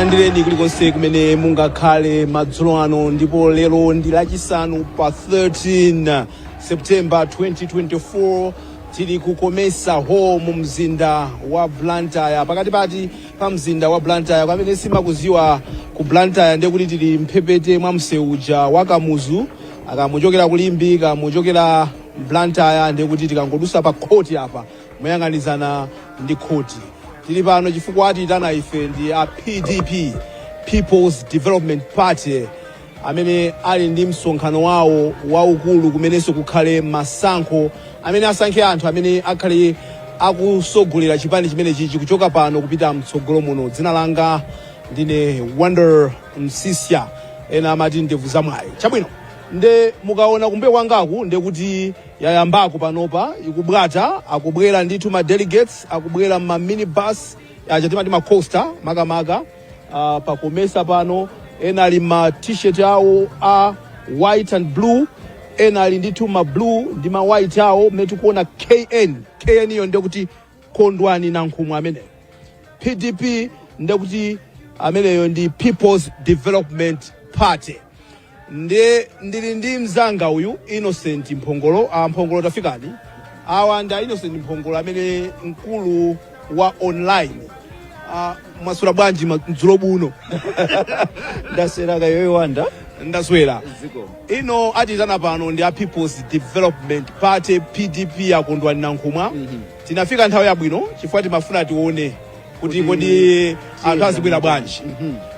Tikulandireni kulikonse kumene mungakhale madzulo ano, ndipo lero ndi lachisanu pa 13 September 2024 tili kukomesa hall mu mzinda wa Blantyre, pakati pa mzinda wa Blantyre. Pamene simakuziwa ku Blantyre ndiye kuti tili mphepete mwa mseuja wa Kamuzu, akamuchokera kulimbi kamuchokera Blantyre, ndiye kuti tikangodusa pa khoti apa moyang'anizana ndi khoti. Tili pano chifukwa atiyitana ife ndi a PDP, People's Development Party, amene ali ndi msonkhano wawo waukulu kumenenso kukhale masankho amene asankhe anthu amene akhale akusogolera chipani chimene chichi kuchoka pano kupita mtsogolo muno. Dzina langa ndine Wonder Msisya, ena amati ndevu zamwayi. Chabwino, nde mukaona kumbe kwangaku nde kuti yayambako panopa ikubwata, akubwera ndithu ma delegates, akubwera ma minibus achatima ndi ma coaster makamaka pakomesa pano. Ena ali ma t-shirt awo a white and blue, ena ali ndithu ma blue ndi ma white awo metu kuona KN iyo nde kuti Kondwani Nankhumwa amene. PDP nde kuti ameneyo ndi People's Development Party. Ndili ndi mzanga uyu Innocent Mphongolo. Mphongolo tafikani awa nda Innocent Mphongolo amene mkulu wa online. Mwaswera bwanji mdzulo buno? Ndaswera kayoyo Wanda. Ndaswera. Ino atizana pano ndi a People's Development Party, PDP ya Kondwani Nankhumwa. Tinafika nthawi yabwino chifukwa timafuna tione kuti kodi anthu azibwera bwanji.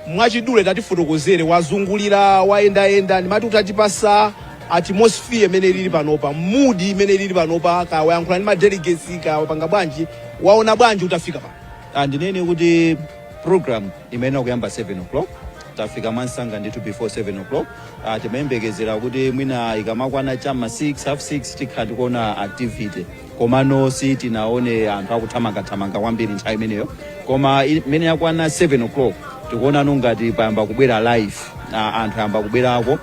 Mwachidule tatifotokozere, wazungulira wayenda ndimati utatipasa atmosphere imene ilili panopa, mood imene ilili panopa, kawayankhula ndi ma delegates kawapanga bwanji, waona bwanji utafika pano? Ndinene kuti program imene kuyamba 7 o'clock, tafika mwansanga ndithu before 7 o'clock. Timayembekezera kuti mwina ikamakwana chama 6 half 6 tikhala tikuona activity, komano si tinaone anthu akuthamanga kwambiri nthawi imeneyo. Koma imene yakwana 7 o'clock tikuona ngati payamba kubwera live, anthu ayamba kubwerako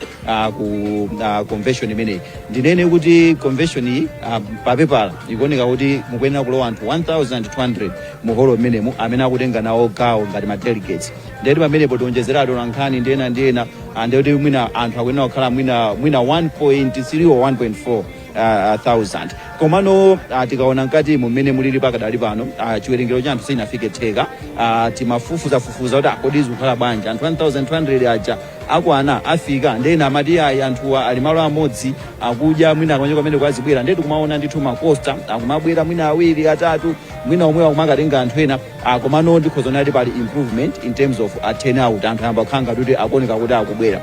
ku convention imeneyi. Ndinene kuti convention iyi papepala ikuoneka kuti mukuyenera kulowa anthu 1200 mu holo imenemu amene akutenga nawo gawo ngati ma delegates. Ndeti pamenepo tionjezeratu lankhani ndi ena ndikuti mwina anthu akuyenera kukhala mwina 1.3 or 1.4 thousand. Komano tikaona nkati mmene mulili pakadali pano, chiwerengero cha anthu sinafike theka. Timafufuza kuti kodi izikhala bwanji anthu 1200 aja akwana afika. Ndena amati anthu ali malo amodzi akudya mwina akonje pamene kwazibwera. Ndeti kumaona ndithu makosta akumabwera mwina awiri atatu, mwina omwe akumakatenga anthu ena. Komano ndikhozonati pali improvement in terms of turnout, anthu ayamba kukhanga kuti akuoneka kuti akubwera.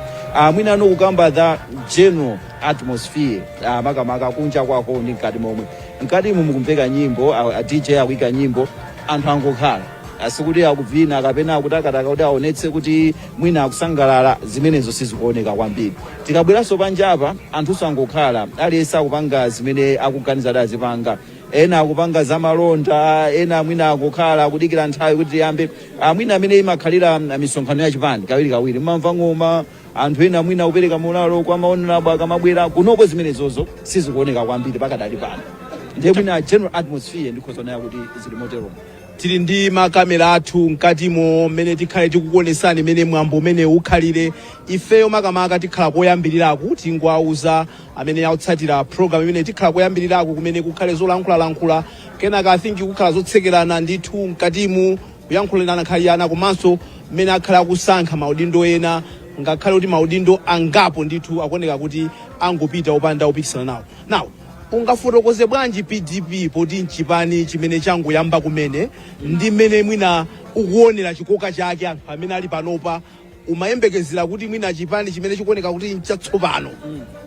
Mwina kukamba the general atmosphere makamaka kunja kwako ndi mkati momwe. Mkati momwe mukumveka nyimbo, DJ akuyika nyimbo, anthu angokhala asikuti akuvina akapena akutakataka kuti aonetse kuti mwina akusangalala, zimenezo sizikuoneka kwambiri. Tikabweranso panja apa anthu angokhala aliyense akupanga zimene akuganiza kuti azipanga. Ena akupanga zamalonda, ena mwina akukhala akudikira nthawi kuti tiyambe. Mwina amene imakhalira misonkhano ya chipani kawiri mmamva ng'oma, anthu ena mwina kupereka mulalo kwa maonelabo akamabwera kunopo, zimenezozo sizikuoneka kwambiri pakadali pano. Ndiye mwina general atmosphere ndikhozonaya kuti zili motero. Tili ndi makamera athu mkatimo mmene tikhale tikukuonesani mmene mwambo umene ukhalire. Ifeyo makamaka tikhala koyambiriraku tingwauza amene akutsatira program imene tikhala koyambiriraku kumene kukhale zolankhula kenaka I think kukhala zotsekerana ndithu mkatimu kuyankhulana khaliyana, komanso mmene akhala akusankha maudindo ena, ngakhale kuti maudindo angapo ndithu akuoneka kuti angopita opanda upikisana nawo. Now ungafotokoze bwanji PDP poti nchipani chimene changoyamba kumene ndi mmene mwina ukuonera chikoka chake anthu amene ali panopa, umayembekezera kuti mwina chipani chimene chikuoneka kuti nchatsopano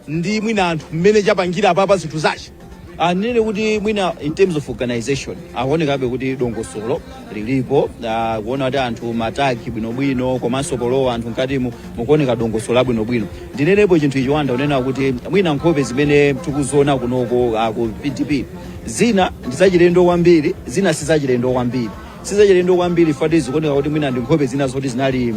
ndi mwina anthu mmene chapangira apapa zinthu zache? Nene kuti mwina in terms of organization akuonekabe kuti dongosolo lilipo, kuona kuti anthu mataki bwinobwino, komanso polowa anthu mkatimu mukuoneka dongosolo labwinobwino. Ndinenepo chinthu ichi Wanda unena kuti mwina nkhope zimene tikuziona kunoko ku PDP zina ndizachilendo kwambiri, zina sizachilendo kwambiri. Sizachilendo kwambiri fati zikuoneka kuti mwina ndi nkhope zina zoti zinali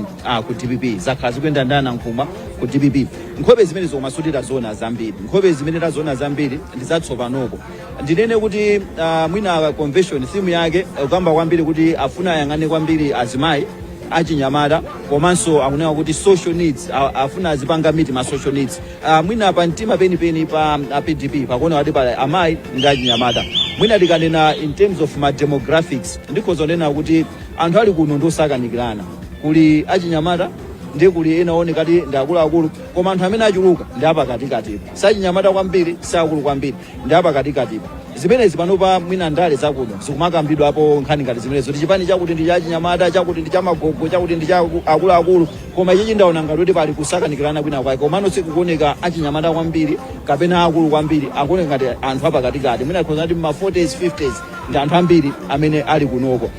ku DPP zakhala zikuyenda ndana nkhuma ku DPP. Nkhope zimene zomasutira zona zambiri, nkhope zimene tazona zambiri ndizatsopanoko. Ndinene kuti mwina convention theme yake ukamba kwambiri kuti afuna ayang'ane kwambiri azimayi, achinyamata komanso akunena kuti social needs afuna azipanga miti ma social needs mwina pa mtima penipeni pa PDP pakuona kuti pali amayi ndi achinyamata. Mwina tikanena in terms of ma demographics ndikhoza kunena kuti anthu ali kuno ndosakanikirana, kuli achinyamata ndi kuli ena onekati ndi akuluakulu, koma anthu amene achuluka ndi apakatikati, sachinyamata kwambiri sakulu kwambiri, ndi apakatikati. Zimenezi panopa mwina ndale zakuno zikumakambidwa apo nkhani ngati zimenezo kuti chipani chakuti ndi chachinyamata, chakuti ndi chamagogo, chakuti ndi cha akuluakulu, koma ichi ndaona ngati kuti pali kusakanikirana kwina kwake, komano sikuoneka achinyamata kwambiri kapena akulu kwambiri, akuoneka ngati anthu apakatikati. Mwina tikhoza kuti ma 40s 50s ndi anthu ambiri amene ali kunoko.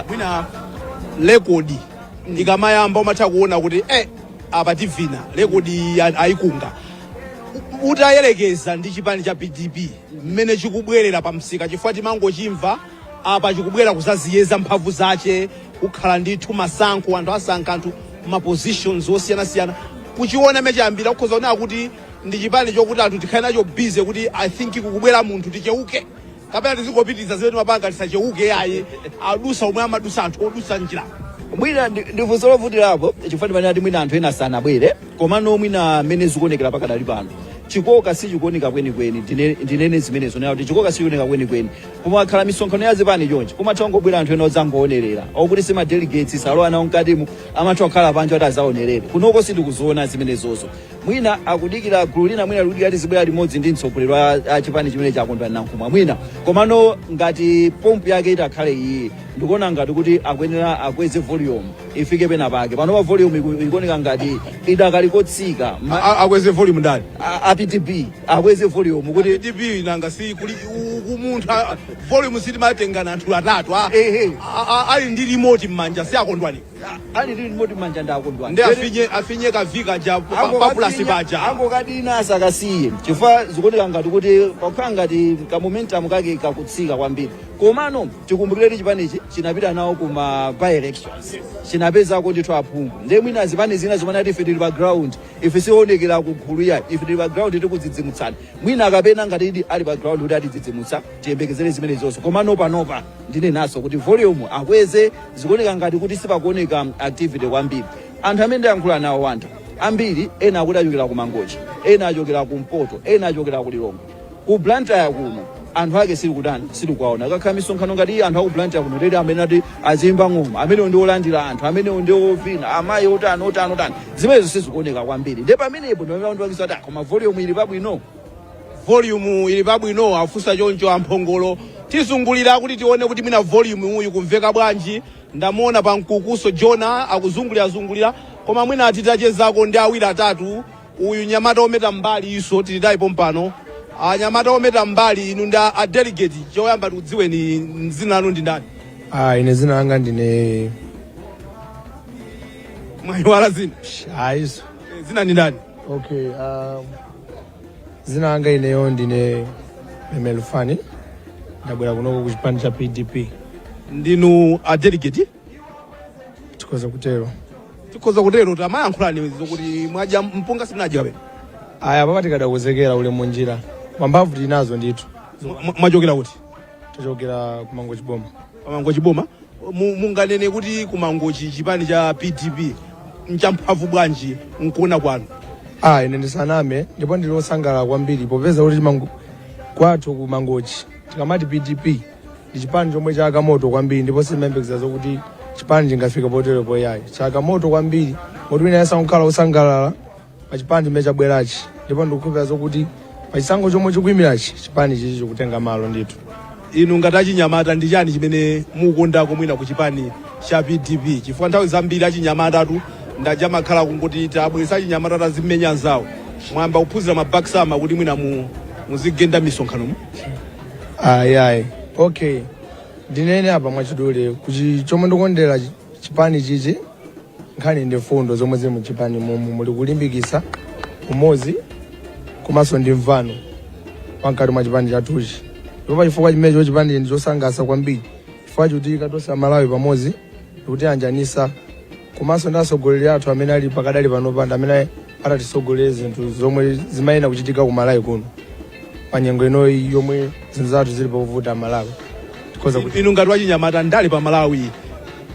Mwina rekodi ndikamayamba umatha kuona kuti apa tivina rekodi ayikunga utayelekeza ndi chipani cha PDP mmene chikubwerera pa msika, chifukwa timangochimva apa chikubwera kuzaziyeza mphamvu zache, kukhala ndithu masankho, anthu asankha anthu ma positions osiyanasiyana. Kuchiona mechambira kukhoza kuona kuti ndi chipani chokuti anthu tikhale nacho busy kuti I think kukubwera munthu ticheuke, kapena tizingopitiriza zimene mapanga tisacheuke ayi adusa omwe amadusa anthu odusa njira. Mwina ndifunso lovutirapo chifukwa timanena kuti mwina anthu ena sanabwere, komano mwina mmene zikuonekera pakadali pano chikoka sichikuoneka kwenikweni. Ndinene zimenezo nayo kuti chikoka sichikuoneka kwenikweni, koma akhala misonkhano ya zipani chonchi kumatha kungobwera anthu ena odzangoonerera okuti sima delegates salowa nawo mkatimo amatha kukhala panja kuti azaonerere kunoko sitikuziona zimenezozo. Mwina akudikira gulu lina, mwina likudikira kuti zibwera limodzi ndi mtsogoleri wa chipani chimene chakondwani Nankhumwa mwina, komano ngati pompu yake itakhale iye ndikuona ngati kuti akuyenera akweze volume ifike pena pake. Panopa volume ikuoneka ngati idakali kotsika. Akweze volume ndani PDP akweze volume kuti PDP nanga si kuli umunthu volume sitimatengana anthu atatu ali ndi remote mmanja si akondwani, ali ndi remote mmanja ndi akondwani ndi afinye kavika ja papulasi paja angokadina asakasiye chifukwa zikuoneka ngati kuti pakhala ngati ka momentum kake kakutsika kwambiri. Komano tikumbukire chipanichi chinapita nawo kuma by elections chinapeza kuti ndithu aphungu ndi mwina zipani zina zimene ife tili pa ground, ife sionekera kugulu ya ife tili pa ground tikudzidzimutsana, mwina akapena ngati idi ali pa ground kuti atidzidzimutsa tiyembekezere zimene zonse. Komano panopa ndine naso kuti volume akweze, zikuoneka ngati kuti sipakuoneka activity kwambiri. Anthu amene ndiyankhula nawo wanthu ambiri, ena akuti achokera ku Mangochi, ena achokera ku Mpoto, ena achokera ku Lilongwe. Ku Blantyre kuno anthu ake silikuwaona, kakhala misonkhano ngati anthu aku Blantyre kuno tete amene ati azimba ng'oma, amene ndi olandira anthu, amene ndi ovina, amayi otani, zimenezo sizikuoneka kwambiri. Ndipo pamenepo ndiwakisa kuti koma volume ili pabwino, volume ili pabwino. Afusa choncho amphongolo tizungulira kuti tione kuti mwina volume uyu kumveka bwanji. Ndamuona pa mkukuso Jona akuzungulira, koma mwina atitachezako ndi awiri atatu. Uyu nyamata ometa mbali iso tilitaipo mpano, anyamata ometa mbali inu ndi a delegate, choyamba tikudziwe ni zina lanu ndi ndani? Ine zina langa ndine mwayiwala zina izo zina ndi ndani? Okay, zina langa ineyo ndine Memelufani, ndabwera kunoko ku chipani cha PDP. Ndinu a delegate? Tikhoza kutero tamayankhulani zokuti mwaja mpunga simunaja kapena? Papa tikadakuzekera ule munjira mwambavu tinazo ndithu. Mwachokera kuti? Tachokera ku Mangochi Boma. Mangochi Boma. Munganene kuti ku Mangochi chipani cha PDP nchamphamvu bwanji nkuona kwanu? Ine ndisaname ndipo ndilosangala kwambiri popeza kuti kwathu ku Mangochi tikamati PDP ndi chipani chomwe chakamoto kwambiri, ndipo simayembekeza zokuti chipani chingafika potero poyayi. Chakamoto kwambiri moti wina yasankhala usangalala pa chipani chimene chabwerachi, ndipo ndikukhulupirira zokuti pa chisankho chomwe chikuyimirachi chipani chichi chikutenga malo ndithu. Inu ngati achinyamata ndi chani chimene mukondako mwina ku chipani cha PDP? Chifukwa nthawi zambiri achinyamatatu ndaja makhala kunguti tabwesa achinyamata tazimenya zawo, mwamba kuphunzira mabaksama kuti mwina muzigenda misonkhano mu. Okay, ndinene apa mwachidule kuti chomwe ndikondera chipani chichi nkhani ndi fundo zomwe zili mu chipani momwe muli kulimbikisa umodzi komanso ndi mvano pankati mwa chipani chathuchi. Ndipo chifukwa chimenecho chipani ndi chosangalatsa kwambiri, chifukwa kuti katonse Malawi pamodzi ndikuti anjanisa, komanso ndi atsogoleri athu amene ali pakadali panopanda amene atatisogolera zinthu zomwe zimayenda kuchitika ku Malawi kuno pa nyengo inoyi yomwe zinthu zathu zili povuta Malawi. Inu ngati wachinyamata ndali pa Malawi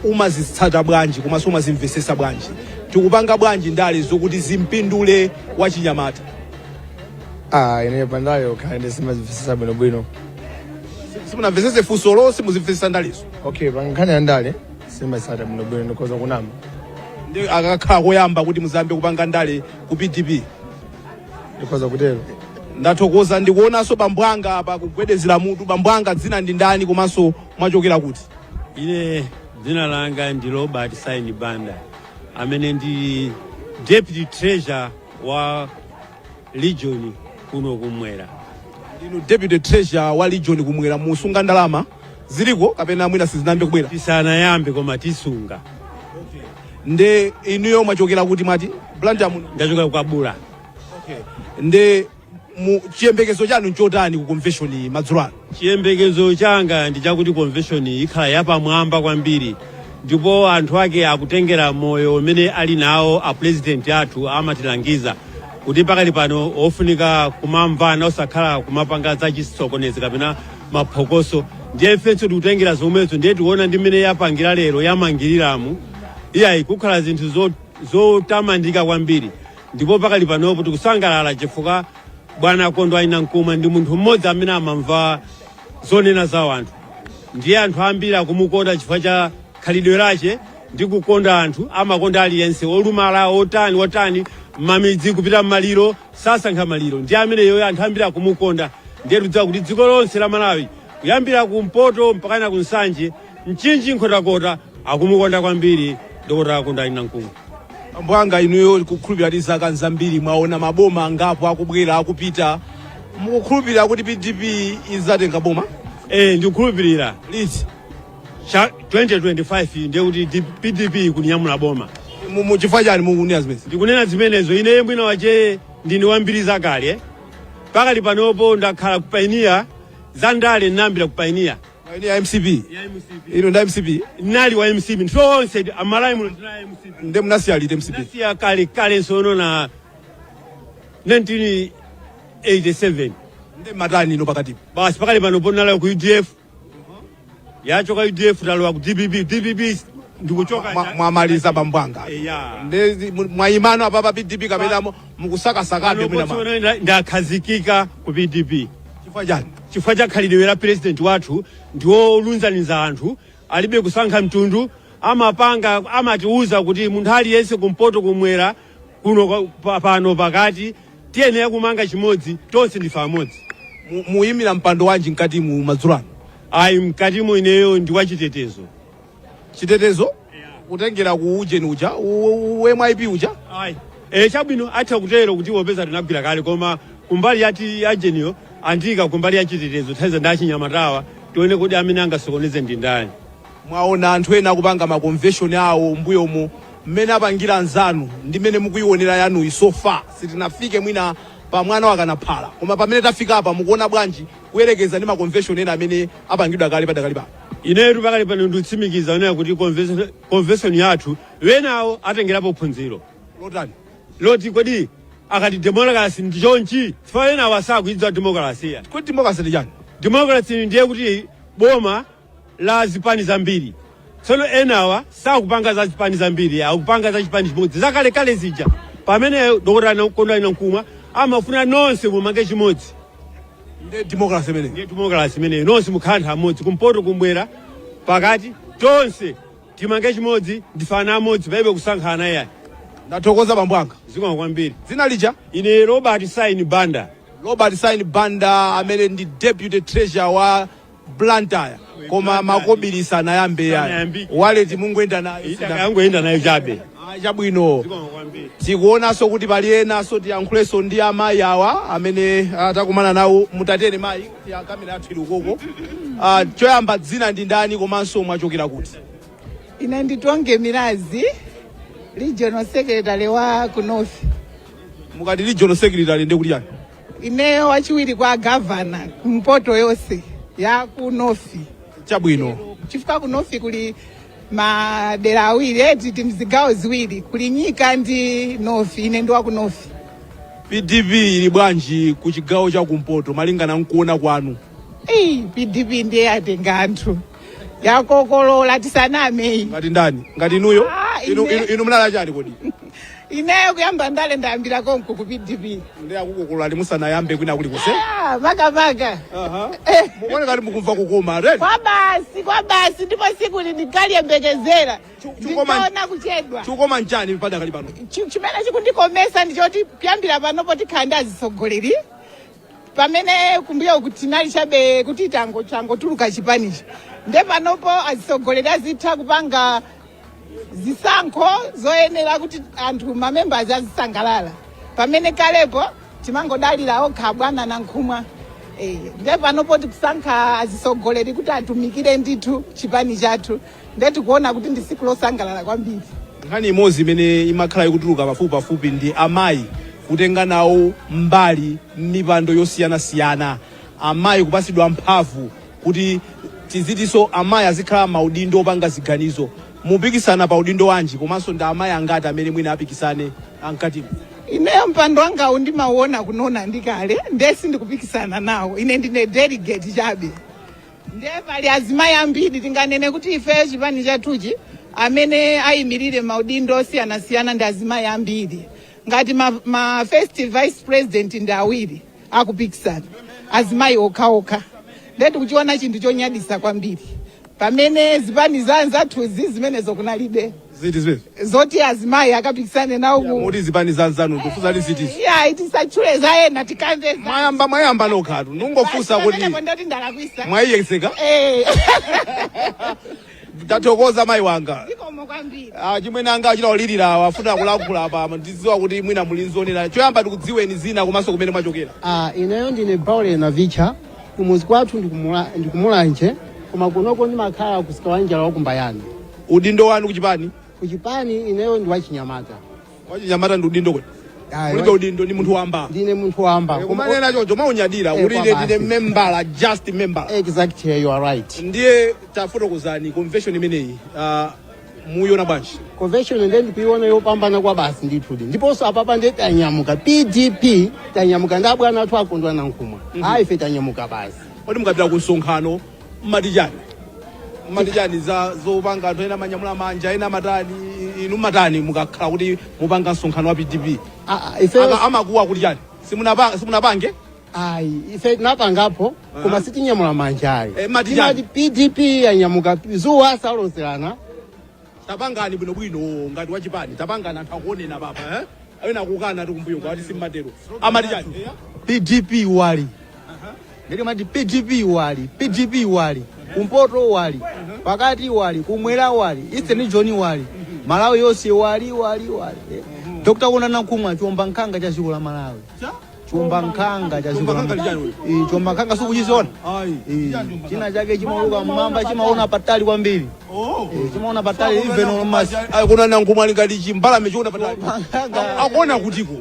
umazitsata bwanji komanso umazimvesesa bwanji, tikupanga bwanji ndale zokuti zimpindule wachinyamata? Ine pandayo kaende simazimvesesa bwino. Simunamvesese fusolo, simuzimvesesa ndalizo? Okay, pankhani ya ndale simazitsata bwino ndikoza kunama. Ndi akakhala koyamba kuti muzambe kupanga ndale ku PDP? Ndikoza kutero. Ndathokoza ndikuonanso bambwanga apa kugwedezera mutu. Bambwanga dzina ndi ndani komanso mwachokera kuti? Ine dzina langa ndi Robert Saini Banda amene ndi Deputy Treasurer wa Legion kuno kumwera. Inu Deputy Treasurer wa Legion kumwera, musunga ndalama ziliko kapena mwina sizinambe kubwera? Tisanayambe koma tisunga. Nde inuyo mwachokera kuti mwati? Blantyre muno? Ndachokera kwa Bula. Okay. Nde chiyembekezo chanu nchotani ku convention iyi madzulo ano? Chiyembekezo changa ndi chakuti convention ikhala yapamwamba kwambiri, ndipo anthu ake akutengera moyo umene ali nawo a president athu amatilangiza kuti pakali pano ofunika kumamvana osakhala kumapanga za chisokonezi kapena maphokoso. Ndiye ifenso tikutengera zomwezo, ndiye tiona ndi mmene yapangira lero yamangiriramu iyayi kukhala zinthu zotamandika kwambiri, ndipo pakali panopo tikusangalala chifukwa Bwana Kondo Ainamkumwa ndi munthu mmodzi amene amamva zonena za anthu. Ndiye anthu ambiri akumukonda chifukwa cha khalidwe lake ndi kukonda anthu, amakonda aliyense olumala otani mamidzi kupita mmaliro sasankha maliro. Ndiye ameneyo anthu ambiri akumukonda. Ndiye tidziwa kuti dziko lonse la Malawi kuyambira kumpoto mpaka ku Nsanje mchinji nkhotakota akumukonda kwambiri Dr. Kondo Ainamkumwa. Bambwanga inuyo kukhulupirira zaka nzambiri mwaona maboma angapo akubwera akupita, mukukhulupirira kuti PDP izatenga boma? Ndikukhulupirira. Liti? 2025 ndiye kuti PDP kunyamula boma. Muchifukwa chani mukunena zimenezi? Ndikunena zimenezo ine mwina wache ndini wambiri zakale. Pakali panopo ndakhala kupainia za ndale nambira kupainia. Ya MCP? Ino nda MCP? Nali wa MCP. Ntonse amalai muno ndina MCP. Nde mnasiyalite MCP? Nasiya kale sono na 1987. Nde matani ino pakati? Basi pakali panopo nala ku UDF. Yachoka UDF talowa ku DPP ndikuchoka mwamaliza Bambwanga. Nde mwaimano apa PDP kapena mukusakasakabe mwina ndakhazikika ku PDP. Chifukwa chani? Chifukwa cha khalidwe la president wathu ndiwo olunzaniza anthu, alibe kusankha mtundu, amatiuza kuti munthu aliyense kumpoto kumwera kuno pano pakati tiyenera kumanga chimodzi, tonse ndife amodzi. Muyimira mpando wanji mkati mu madzulo ano? Ayi mkati mu ineyo ndi wachitetezo. Chitetezo? Kutengera ku ujeni uja, MIP uja? Ayi. Chabwino atha kutero kuti wopeza tinagwira kale koma kumbali yati ajeniyo andika kumbali ya chitetezo thaza ndachinyamatawa tione kuti amene angasokoneze ndi ndani. Mwaona anthu ena akupanga ma convention awo mbuyomo mmene apangira anzanu ndi mmene mukuyionera yanu isofa sitinafike mwina pa mwana wakanaphala, koma pamene tafika apa mukuona bwanji kuyerekeza ndi ma convention ena amene apangidwa kale padakali pa? Inetu pakali pano nditsimikiza onera kuti convention yathu wenawo atengerapo phunziro. Lotani? Loti kodi akati democracy ndi chonchi chifukwa ena wasakuidza demokrasia. Kodi democracy ndi chani? Democracy ndiye kuti boma la zipani zambiri. Tsono enawa sakupanga za zipani zambiri, akupanga za chipani chimodzi. Zakale zija pamene Dr. Kondo Ainamkumwa amafuna nonse mumange chimodzi. Ndiye democracy imene? Ndiye democracy imene nonse mukhala amodzi kumpoto kumwera pakati tonse timange chimodzi ndifana amodzi paibe kusankhana iyayi. Ndathokoza Bambwanga. Zikomo kwambiri. Dzina lija? Ine Robert Saini Banda. Robert Saini Banda amene ndi Deputy Treasurer wa Blantyre. Koma makobirisa anayambe ya. Waleti mungoenda nayo. Yangoenda nayo chabe. Chabwino. Zikomo kwambiri. Tikuonanso kuti pali enanso tiyankhulenso ndi amayi awa amene takumana nawo. Mutatene mayi ya kamera yathu ili ukoko. Choyamba dzina ndi ndani komanso mwachokera kuti? Ine nditonge Mirazi, Regional Secretary wa Kunofi. Mukati Regional Secretary ndi kuti yani? Ineyo wachiwiri kwa governor kumpoto yonse ya Kunofi. Chabwino. Chifukwa Kunofi kuli madera awiri titi mzigawo ziwiri kuli Nyika ndi Nofi. Ine ndi wa Kunofi. PDP ili bwanji ku chigawo cha kumpoto malingana nkuona kwanu? PDP ndiye atenga anthu. yakokolola tisaname. ngati ndani ngati inuyo ine. inu mnala chani kodi Ineyo kuyamba ndale ndayambira konko ku PDP. ndi akukokolola ali musanayambe kwina kuli kuse Maka. muone ngati mukumva kukoma red Kwa basi ndipo siku ndikaliyembekezera. Ndikaona kuchedwa. chukoma nchani pada kali pano Chimene chikundikomesa ndichoti kuyambira panopo tikhanda azisogoleri. Pamene kumbuyo kuti nali chabe kuti chango tuluka chipanichi. Nde panopo azisogoleri azitha kupanga zisankho zoyenera kuti anthu mamembers azisangalala. Pamene kalepo timangodalira okha bwana na nkhumwa. Nde panopo tikusankha azisogoleri kuti atumikire ndithu chipani chathu. Nde tikuona kuti ndi siku losangalala kwambiri. nkhani imodzi imene imakhala ikutuluka pafupi ndi amayi kutenga nawo mbali mipando yosiyanasiyana, amayi kupasidwa mphamvu kuti tizitinso amayi azikhala maudindo opanga ziganizo. Mupikisana pa udindo wanji komanso ndi amayi angati amene mwina apikisane ankati Ineyo mpando wangawu ndimauona kunona ndikale, nde sindikupikisana nawo. Ine ndine delegate chabe. Nde pali azimayi ambiri tinganene kuti ife chipani chathuchi amene ayimirire maudindo osiyanasiyana ndi azimayi ambiri. Ngati ma first vice president ndi awiri akupikisana. Azimayi okha. Nde tikuchiona chinthu chonyadisa kwambiri. Pamene zipani zathuzi zimenezo kunalibe. ziti Zoti azimayi akapikisane nawo moti zipani zanzanu kufusa ti ziti tisachule zayena tikamve mwayamba nokhatu nungofusa kuti ndoti ndalakwisa mwayiyeseka tathokoza mayi wanga zikomo kwambiri. chimwene anga achita olirira afuna kulankhula apa ndidziwa kuti mwina mulinzonera choyamba tikudziweni zina komanso kumene mwachokera. Ineyo ndine Paul Navicha kumuzi kwathu ndikumulanje koma kunoko ndimakhala kusikawanja wa kumbayani. Udindo wanu kuchipani? Kuchipani ineyo ndi wachinyamata. Wachinyamata ndi udindo kodi? Ulibe udindo ni munthu wamba. Ndine munthu wamba. Kumanena chocho maunyadira ulile ndine member just member. Exactly, you are right. Ndiye tafotokozani convention imeneyi muyona bwanji? Convention ndiye ndikuiona yopambana kwa basi ndithudi. Ndiponso apapa ndiye tanyamuka PDP tanyamuka ndi abwana athu akondwa na nkhumwa. Ife tanyamuka basi. Kodi mukapita ku nsonkhano matijani zopanga anthu ena manyamula manja ena matani inu matani mukakhala kuti mupanga nsonkhano wa PDP amakuwa kuti chani simunapange ife napangapo koma sitinyamula manja ayi matijani PDP yanyamuka zuwa salonserana tapangani bwinobwino ngati wachipani tapangani anthu akuonena papa awena akukana tikumbuyo kwati simmatero amatijani PDP wali ndiri mati PDP wali kumpoto wali pakati wali kumwera wali Eastern John wali Malawi yonse wali Dr. Konana Nkhumwa chomba nkhanga cha dziko la Malawi chomba nkhanga cha dziko la Malawi chomba nkhanga sikuchizona china chake chimauluka mmamba chimaona patali kwambiri chimaona patali even almost Konana Nkhumwa ngati chimbalame chiona patali akuona kutiko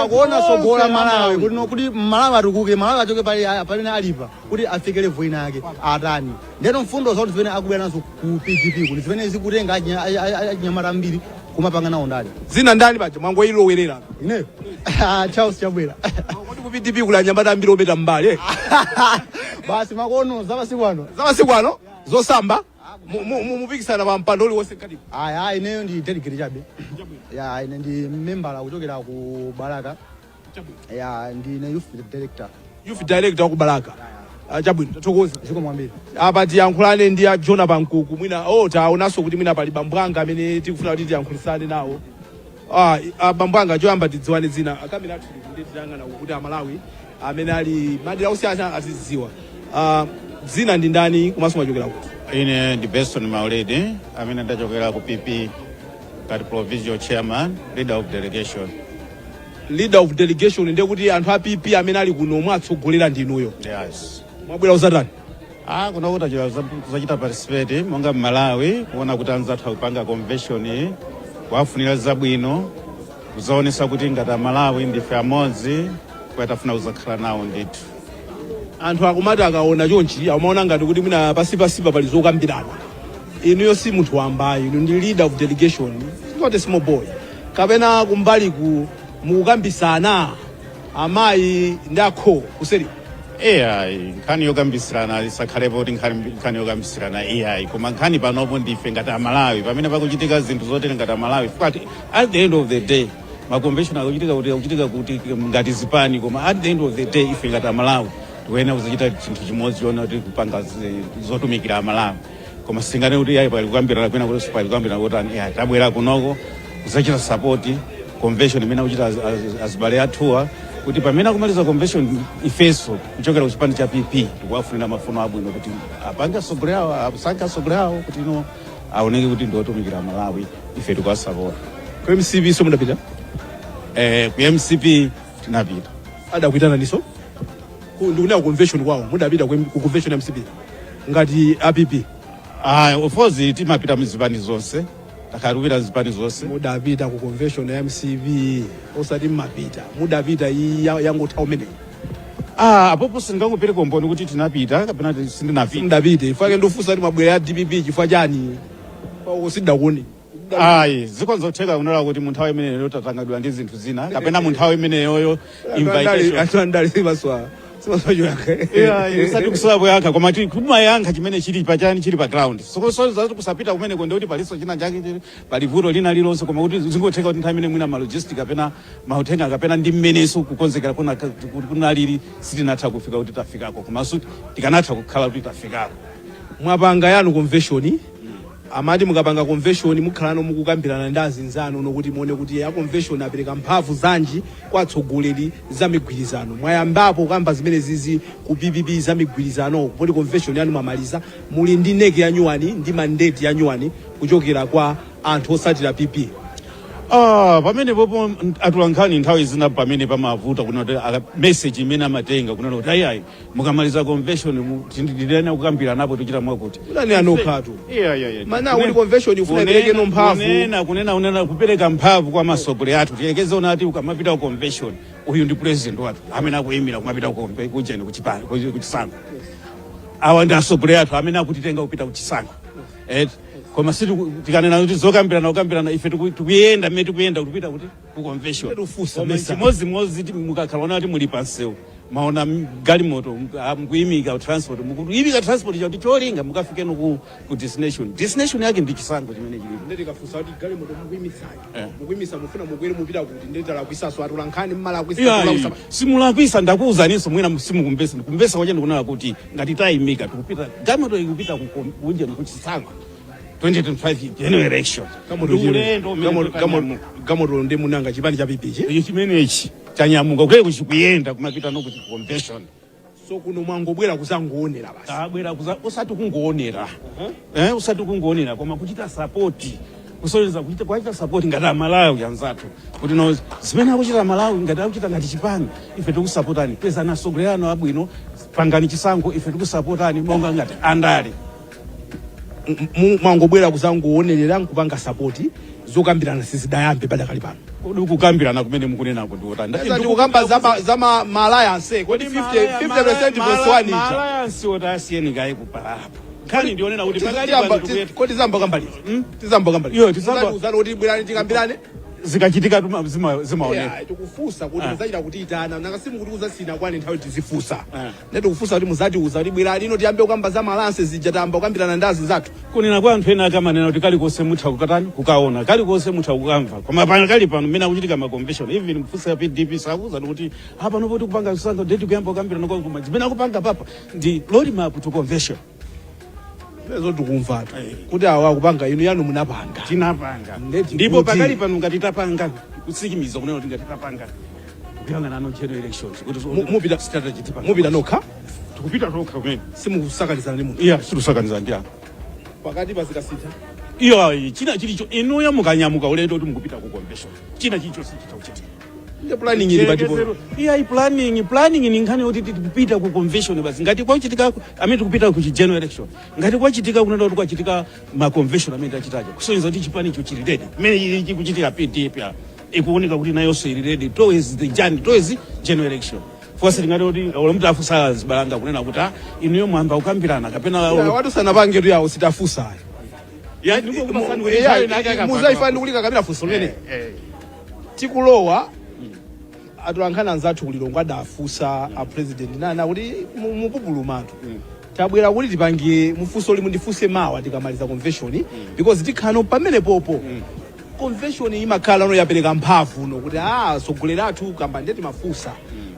akuona sogola Malawi kuti Malawi atukuke Malawi achoke pali alipa kuti afike level ina yake atani ndeno mfundo zoti zimene akubwera nazo ku PDP kuti zimene zikutenga anyamata ambiri kumapanga nawo ndali zina ndani paja mwangoyilowerera ineyo Charles Chabwera kuti ku PDP kula anyamata ambiri opeta mbali basi makono zamasiku ano zosamba mupikisana pa mpando uliwonse kati ineyo ndi delegate chabe ine ndi member kuchokera ku Baraka ndine youth director ku Baraka chabwino tathokoza ziko mwambiri apa tiyankhulane ndi a Jona Pankuku mwina taonanso kuti mwina pali bambwanga amene tikufuna kuti tiyankhulisane nawo bambwanga choyamba tidziwane zina akamera athu ndi tiyang'ana kuti Amalawi amene ali madera osiyana azidziwa zina ndi ndani komanso mwachokera kuti ine ndi Beston Maulidi amene ndachokera ku PP ngati provincial chairman leader of delegation ndiye kuti anthu a PP amene ali kuno mwatsogolera ndinuyo yes mwabwera uzatani kuna kuti zachita participate monga Malawi kuona kuti anzathu akupanga convention kuwafunira zabwino kuzaonesa kuti ngati Malawi ndife amodzi kwatafuna kuzakhala nawo ndithu anthu akumati akaona chonchi amaona ngati kuti mwina pasipasipa pali zokambirana inuyo si munthu wamba inu ndi leader of delegation not a small boy kapena kumbali mukukambisana amayi ndi akho kuseri nkhani yokambisirana isakhalepo kuti nkhani yokambisirana AI koma nkhani panopo ndife ngati amalawi pamene pakuchitika zinthu zotere ngati amalawi futi at the end of the day maconvention akuchitika kuti ngati zipani koma at the end of the day ife ngati amalawi tikuyenera kuzichita chinthu chimodzi chona kuti kupanga zotumikira amalawi koma singane kuti AI pali kukambirana kwena kuti pali kukambirana kuti AI tabwera kunoko kuzachita support convention imene akuchita azibale athuwa kuti pamene akumaliza convention ifeso kuchokera kuchipani cha PP tikuwafunira mafuno abwino kuti apange asogolerawo asankhe asogolerawo kuti aoneke kuti ndiotumikira Malawi ife tikuwasapota. Ku MCP so mudapita? Ku MCP tinapita. Adakuitana niso? Ndikuna convention kwawo mudapita ku convention ya MCP ngati APP? Of course timapita muzipani zonse. Takarubira zipani zonse. Mudapita ku convention ya MCP osati mapita. Mudapita yango taumene. Apopo singangopere komboni kuti tinapita kapena sindinapita. Mudapita ifake ndofusa kuti mabwera ya DPP chifukwa chani? Usidakoni. Zikonzo kutheka kunola kuti munthawi imene lero tatangadwa ndi zinthu zina kapena munthawi imene yoyo invitation atandali sibaswa yake isati kusalapo yakha koma kuma yankha chimene chili pachani chili pa ground so zati kusapita kumene konde kuti paliso china chake pali vuto lina lilonse koma kuti zingotheka kuti nthawi imene mwina ma logistic kapena mauthenga kapena ndi mmeneso kukonzekera kunalili sitinatha kufika kuti tafikako koma suti tikanatha kukhala kuti tafikako. Mwapanga yanu convention amati mukapanga convention mukhalano mukukambirana ndi azinzano nokuti muone kuti ya convention apereka mphamvu zanji kwa atsogoleri za migwirizano mwayambapo kamba zimene zizi ku PPP za migwirizano poti convention yanu mamaliza muli ndi neke ya nyuwani ndi mandate ya nyuwani kuchokera kwa anthu osatira PP. Pamene popo atulankhani nthawi zina pamene pamavuta kuna message imene amatenga kuna kuti ayi mukamaliza convention ndidena kukambira napo tuchita mwakuti ulani anokhatu mana uli convention ufuna ipereke no mphamvu kunena kupereka mphamvu kwa masogolero athu tiyekeze ona ati ukamapita ku convention uyu ndi president wathu amene akuyimira kumapita ku jeni kuchisankho awa ndi asogolero athu amene akutitenga kupita kuchisankho koma siti tikanena kuti zokambirana ife tikuyenda mmene tikuyenda kupita kuti ku convention chimodzimodzi mukakhala kuti muli pansewu maona galimoto mukuyimika transport mukuyimika transport chauti cholinga mukafike ku destination yake ndi chisankho chimene chilipo ndikafunsa kuti galimoto mukuyimisa mufuna mukwere mupita kuti ndetalakwisa atulankhani mmalakwisa simulakwisa ndakuwuzaninso mwina simukumvesa kwache ndikunena kuti ngati tayimika tikupita galimoto ikupita kunje kuchisankho 2025 general election. Gamoto ndi munanga chipani cha PP ichi chimenechi chanyamuka kule kuchikuyenda kumapita no kuti convention. So kuno mwangobwera kuzangoonera basi. Tabwera usati kungoonera. Usati kungoonera koma kuchita support. Kusonyeza kuchita support ngati Malawi anzathu. Kuti no zimene akuchita Malawi ngati akuchita ngati chipani ife tikusupportani. Pesa na sogolerano abwino pangani chisankho ife tikusupportani monga ngati andale. Mwangobwera kuzangoonelera nkupanga support zokambirana sizidayambe padakali pano. Kukambirana kumene mukunena kuti utanda. Ndi kukamba za alliance kodi 50% versus 1 icha. Alliance otasiyeni gaye kupalapo. Kani ndionena kuti kodi zamba kambaliza. Tizamba kambaliza. Yo tizamba uzana kuti bwerani tikambirane. Zikachitika zimaoneka. Tikufusa kuti muzachita kuti itana nakasimu kuti uzasina kwani nthawi tizifusa. Neto kufusa kuti muzati kuti bwerani ino tiyambe kukamba za alliance zijatamba kukambirana ndazi zathu. Kunena kwa anthu ena kama nena kuti kali kose mutha kukatani kukaona kali kose mutha kukamva koma pano kali pano mena kuchitika ma convention even mfusa ya PDP sakuza kuti hapa nopo tikupanga chisankho ndeti kuyamba kukambirana kwa kuma zimene akupanga papa ndi road map to convention. Lezo tukumva kuti awa kupanga inu yanu munapanga tinapanga ndipo pakali pano ngati tapanga kusikimiza kunena kuti ngati tapanga kuyanga nano general elections kuti mupita strategy tipanga mupita nokha tikupita nokha kumene simukusakalizana ndi munthu sikusakalizana ndi anthu pakati pazikasita china chilicho inuyo mukanyamuka ulendo kuti mukupita ku convention china chilicho sichita kuchitika ndi planning ili patipo planning ni nkhani kuti tikupita ku convention basi ngati kwachitika amene tikupita ku general election ngati kwachitika kunenda kuti kwachitika ma convention amene tachitaje kusonyeza kuti chipani icho chili ready imene chikuchitika PDP ikuoneka kuti nayonso ili ready towards the journey towards general election forse tingati kuti olomta afusa zibalanga kunena kuti inuyo mwamba ukambirana kapena watu sana pange tu yawo sitafusa ndipo kumafani kuti muzaifani kulika kapena fuso lene tikulowa atolankhani anzathu kulilongo adafunsa a president nana kuti mupupulumatu tabwera kuti tipange mufunso limu ndifunse mawa tikamaliza convention because tikhano pamene popo convention imakhala no yapereka mphamvu no kuti sogoleri athu kamba ndeti mafunsa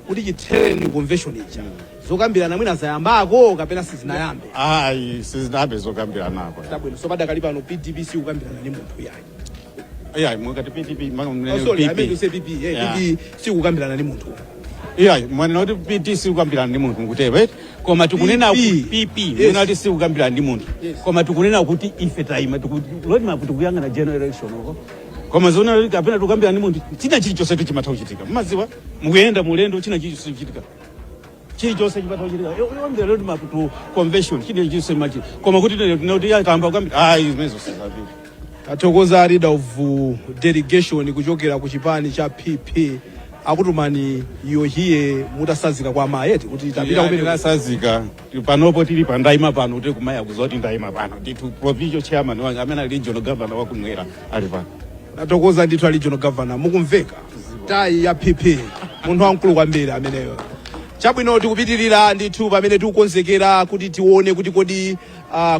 kuti chithereni convention ija zokambirana mwina zayambako kapena sizinayambe ayi sizinayambe zokambiranako tabwino so padakali pano PDP sikukambirana ndi munthu yayi yeah mwakati PDP sorry I mean to say PP PP sikukambirana ndi munthu yeah mwana kuti PT sikukambirana ndi munthu ngutebe koma tikunena kuti PP mwana kuti sikukambirana ndi munthu koma tikunena kuti ife taima loti makuti kuyangana general election oko koma zona kuti kapena tukambirana ndi munthu china chilichonse chimatha kuchitika mumaziwa mukuyenda mulendo china chilichonse chichitika chilichonse chimatha kuchitika yonde loti makuti convention china chilichonse machi koma kuti tinoti yakamba kukambira imezo sizapita athokoza leader of delegation kuchokera ku chipani cha PP akutumani yohiye mutasazika kwa mayeti kuti tapita kumene tasazika panopo tili pandaima pano kuti kumaya kuzoti ndaima pano ndithu provincial chairman amene ali regional governor wakumwera ali pano athokoza ndithu ali regional governor mukumveka tayi ya PP munthu wamkulu kwambiri ameneyo chabwino tikupitirira ndithu pamene tikukonzekera kuti tione kuti kodi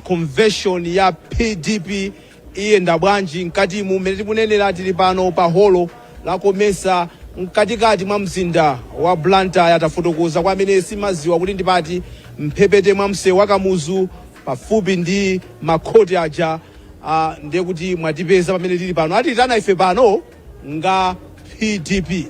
convention ya PDP iyenda bwanji mkati mmene tikunenera tili pano pa holo la Komesa mkatikati mwa mzinda wa Blantyre atafotokoza kwa amene simaziwa kuti ndipati mphepete mwa msewu wa Kamuzu pafupi ndi makhoti aja ndiye kuti mwatipeza pamene tili pano atitana ife pano nga PDP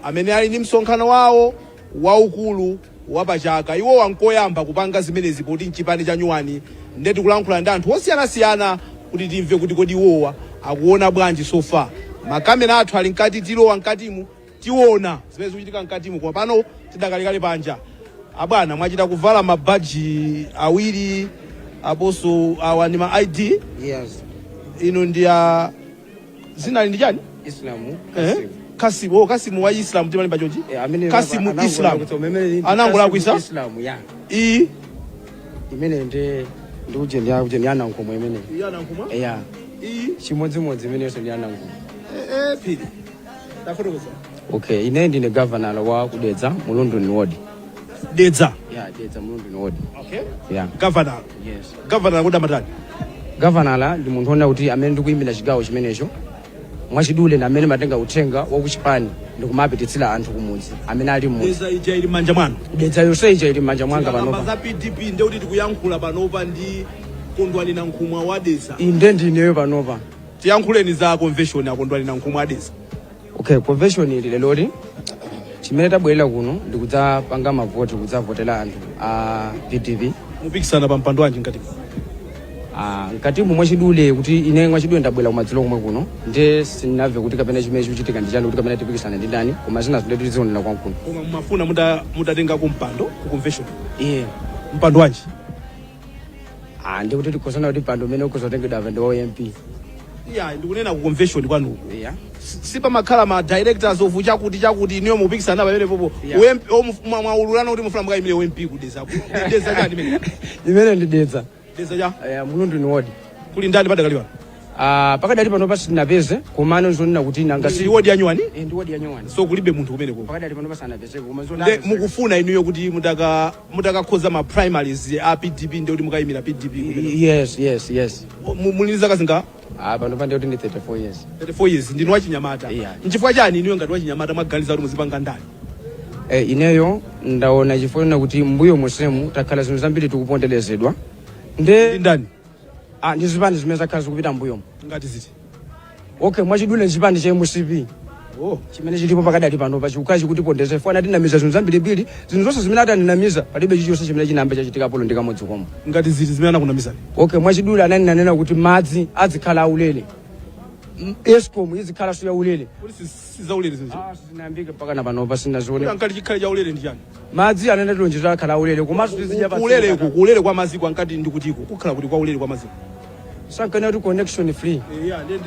amene ali ndi msonkhano wawo waukulu wapachaka iwo wankoyamba kupanga zimenezi poti mchipani cha Nyuwani ndiye tikulankhula ndi anthu osiyanasiyana kuti timve kuti kodi iwowa akuona bwanji sofa makamera athu ali mkati tilowa mkatimu tiona zimene zikuchitika mkatimu koma pano tidakalikale panja abwana mwachita kuvala mabaji awiri aposo awa ndi ma ID yes ino ndi ya zina ndi chani Islamu Kasimu Kasimu wa Islam timali pachochi Kasimu Islam anangola kuisa Islam ya imene ndi ujeni yana nkomo imene yana nkomo ya chimodzimodzi imene yonse ndi yana nkomo pili tafotokoza okay ine ndine governor wa kudedza mu London ward dedza dedza mu London ward okay governor yes governor kuda matani governor ndi munthu ona kuti amene ndikuyimbira chigawo chimenecho mwachidule na amene matenga uthenga wa kuchipani ndikumapititsira anthu kumudzi amene ali mu dedza ija ili manja mwanu dedza yonse ija ili manja mwanga panopa za PDP ndio kuti tikuyankhula panopa ndi Kondwani na Nkhumwa wa dedza inde ndineyo panopa tiyankhuleni za convention ya Kondwani na Nkhumwa wa dedza okay convention ili leloli chimene tabwerera kuno ndikudzapanga mavoti kudzavotera anthu a PDP mupikisana pa mpando wanji ngati mkatimu mwachidule kuti ine mwachidule ndabwera kumadzulo komwe kuno ndiye sinave kuti kapena chimene chikuchitika ndi chani kuti kapena tipikisana ndi ndani koma zina zinde tizionera kwankuno koma mumafuna mutatenga ku mpando ku convention mpando wanji ndi kuti tikosana kuti mpando umene ukuzotengedwa ndi wa MP ndikunena ku convention kwanu sipa makhala ma directors of chakuti niyo mupikisana pamene popo mwaululana kuti mufuna mukayimire MP kudeza kudeza chani imene ndidedza dedza ja mu London ward kuli ndani padakaliwa pakadali pano pasinapeze komano zonena kuti nanga si ward ya Nyuwani ndi ward ya Nyuwani so kulibe munthu kumene ko pakadali pano pasanapeze koma zonena mukufuna inuyo kuti mutakakhoza ma primaries a PDP ndio kuti mukayimira PDP yes mulini zaka zinga pano pande kuti ndi 34 years 34 years ndinu wachinyamata nchifukwa chani inuyo ngati wachinyamata mwaganiza kuti muzipanga ndani ineyo ndaona chifukwa kuti mbuyo musemu takhala zinthu zambiri tikuponderezedwa ndani ndi zipani zimene zakhala zikupita mbuyomo ngati ziti okay mwachidule chipani cha MCP chimene chilipo pakadali pano pachikukachi kuti pondeze fana tinamiza zinthu zambirimbiri zinthu zonse zimene ataninamiza palibe chilichonse chimene chinambe chachitika polo ndikamodzi komwe ngati ziti zimene anakunamiza okay mwachidule ananena kuti madzi adzikhala aulere Eskom izikhala so yaulere kuti sizaulere zinzo sinambike pakana pano pasinazione ankali chikhale chaulere ndi chani madzi anene tonjeza khala aulere komanso tizija pa kulere kwa maziko ankati ndikutiko kukhala kuti kwa ulere kwa maziko sankana kuti connection free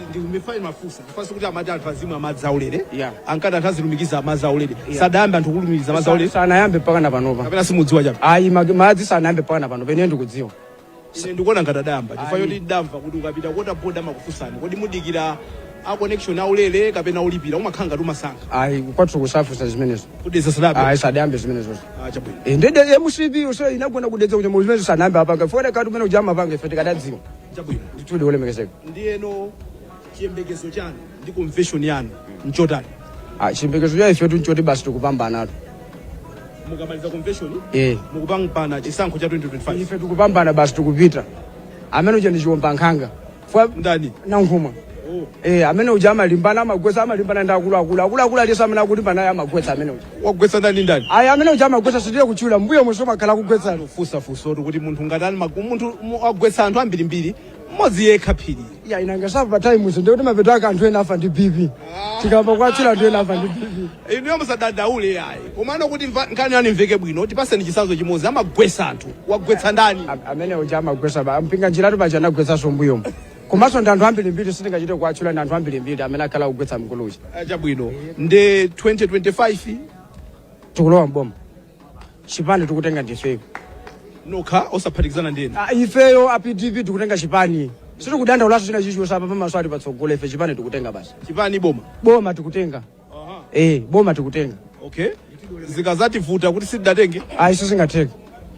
ndi umefanya mafusa fasi kuti amati alfazimu amadzi aulere ankati athazilumikiza amadzi aulere sadayambe anthu kulumikiza amadzi aulere sanayambe pakana panopa kapena simudziwa chabe ayi madzi sanayambe pakana pano pene ndikudziwa ndikuona ngati adayamba chifukwa choti ndamva kuti ukapita kota boda makufusani kodi mudikira a connection aulere kapena ulipira umakhala ngati umasankha ayi kwathu kusafusa zimenezo kudetsa sadabe ayi sadayambe zimenezo chabwino ndede MCP so inagona kudetsa kuti mu zimenezo sanambe apanga fone kati umene ujama apanga ife tikadadziwa chabwino nditudi olemekezeka ndiyeno chiyembekezo chanu ndi convention yanu nchotani chiyembekezo cha ife tunchoti basi tikupambana tu mukamaliza convention mukupambana chisankho cha 2025 ife tikupambana basi tikupita amene uja ndichiwomba nkhanga fwa ndani nankhuma amene uja amalimbana amagwetsa amalimbana ndi akuluakulu aliyesa amene akulimbana amagwetsa amene uja wagwetsa ndani ayi amene uja amagwetsa sitire kuchula mbuyo mwenso makhala kugwetsana fusafusa kuti munthu ngatani munthu agwetsa anthu ambirimbiri mmodzi yekha phiri inanga sapa time izo ndikuti mapeto ake anthu ena afa ndi BP tikamba kwachula anthu ena afa ndi BP inu musadandaule ayi komano kuti nkhani yanu imveke bwino tipaseni chitsanzo chimodzi amagwetsa anthu wagwetsa ndani amene uja amagwetsa mpinga njiratu paja anagwetsanso mbuyomo komanso ndi anthu ambirimbiri sitingachite kuachula ndi anthu ambirimbiri amene akhala kugwetsa mkuluchi chabwino ndi 2025 tikulowa mboma chipani tikutenga ndifeko nokha osaphatikizana ndeni ifeyo PDP tikutenga chipani sitikudandaulaso china chichonse apa pamaso ali patsogolo ife chipani tikutenga basi chipani boma tikutenga boma tikutenga okay zikazativuta kuti sidatenge ayi sizingateke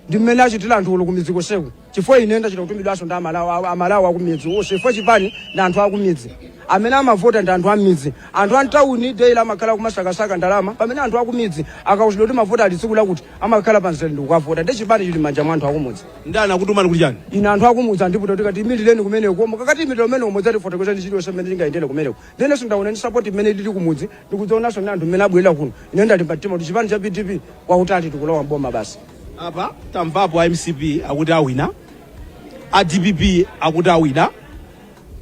ndi mmene achitira anthu ulo kumidzi koseku chifukwa ine ndachita kutumidwanso ndi amalawi akumidzi onse chifukwa chipani ndi anthu akumidzi amene amavota ndi anthu amidzi anthu antawuni deila amakhala kumasakasaka ndalama pamene anthu akumidzi akauchita kuti mavota ali tsiku lakuti amakhala panzere ndi kukavota ndi chipani chili m'manja mwa anthu akumudzi ndani akutumani kuti chani ine anthu akumudzi andiputa kuti kati imitireni kumeneko mukakati imitiro umene umodzatifotokeza ndi chiliyonse mmene tingayendere kumeneko ndenenso ndaona ndi sapoti mmene lili kumudzi ndikudzionanso ndi anthu mmene abwerera kuno ine ndali mtima kuti chipani cha PDP kwautali tikulowa mboma basi apa tamvapo a MCP akuti awina a DPP akuti awina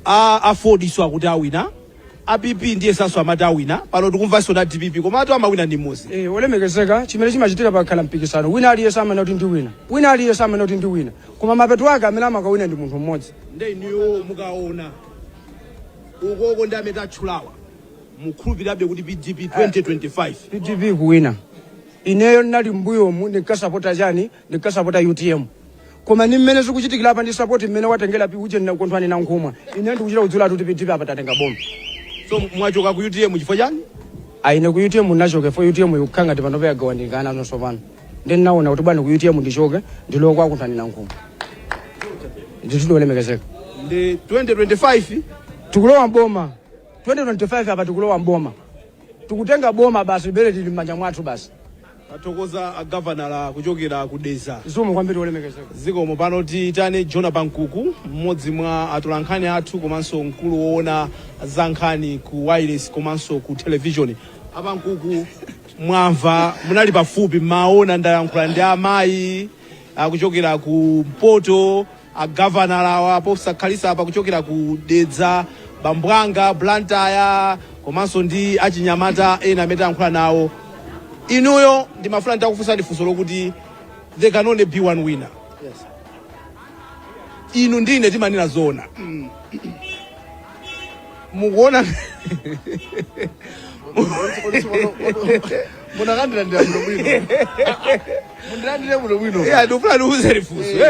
a Fordiso akuti awina a PP ndiye saso amati awina pano tikumvanso na DPP komatu amawina ndi mmodzi olemekezeka chimene chimachitika pakhala mpikisano wina aliyese amene kuti ndi wina aliyese amene kuti ndi wina koma mapeto ake amene amakawina ndi munthu mmodzi nde iniyo mukaona ukoko ndi amene atchulawa mukhulupirabe kuti PDP 2025 PDP kuwina ineyo ndinali mbuyomu ndikasapota chani ndikasapota UTM koma ni mmene zikuchitikira apa ndi support mmene watengera uje ndinakonthwani na nkhumwa ine ndikuchita kudzula kuti PDP apa tatenga bomba so mwachoka ku UTM chifukwa chani aine ku UTM ndinachoka fo UTM yukhanga ndi panope yagawanikana nonso pano ndi ndinaona kuti bwana ku UTM ndichoke ndilo kwakonthwani na nkhumwa ndithu olemekezeka ndi 2025 tikulowa mboma 2025 apa tikulowa mboma tikutenga boma basi bere lili m'manja mwathu basi atokoza a governor kuchokera ku Deza zikomo kwambiri olemekezeka zikomo pano titane Jona Bankuku mmodzi mwa atolankhani athu komanso mkulu woona za nkhani ku wireless komanso ku television Abankuku mwamva munali pafupi maona ndayankhula ndi amayi akuchokera ku Mpoto a governor awa posakhalisa apa kuchokera ku Dedza Bambwanga Blantyre komanso ndi achinyamata ena amene ayankhula nawo inuyo ndimafuna nditakufunsani funso lokuti there can only be one winner. Yes. Inu ndine timanena zona mukuona munakandira ndira muno bwino mundirandire muno bwino ndikufuna ndiuze funso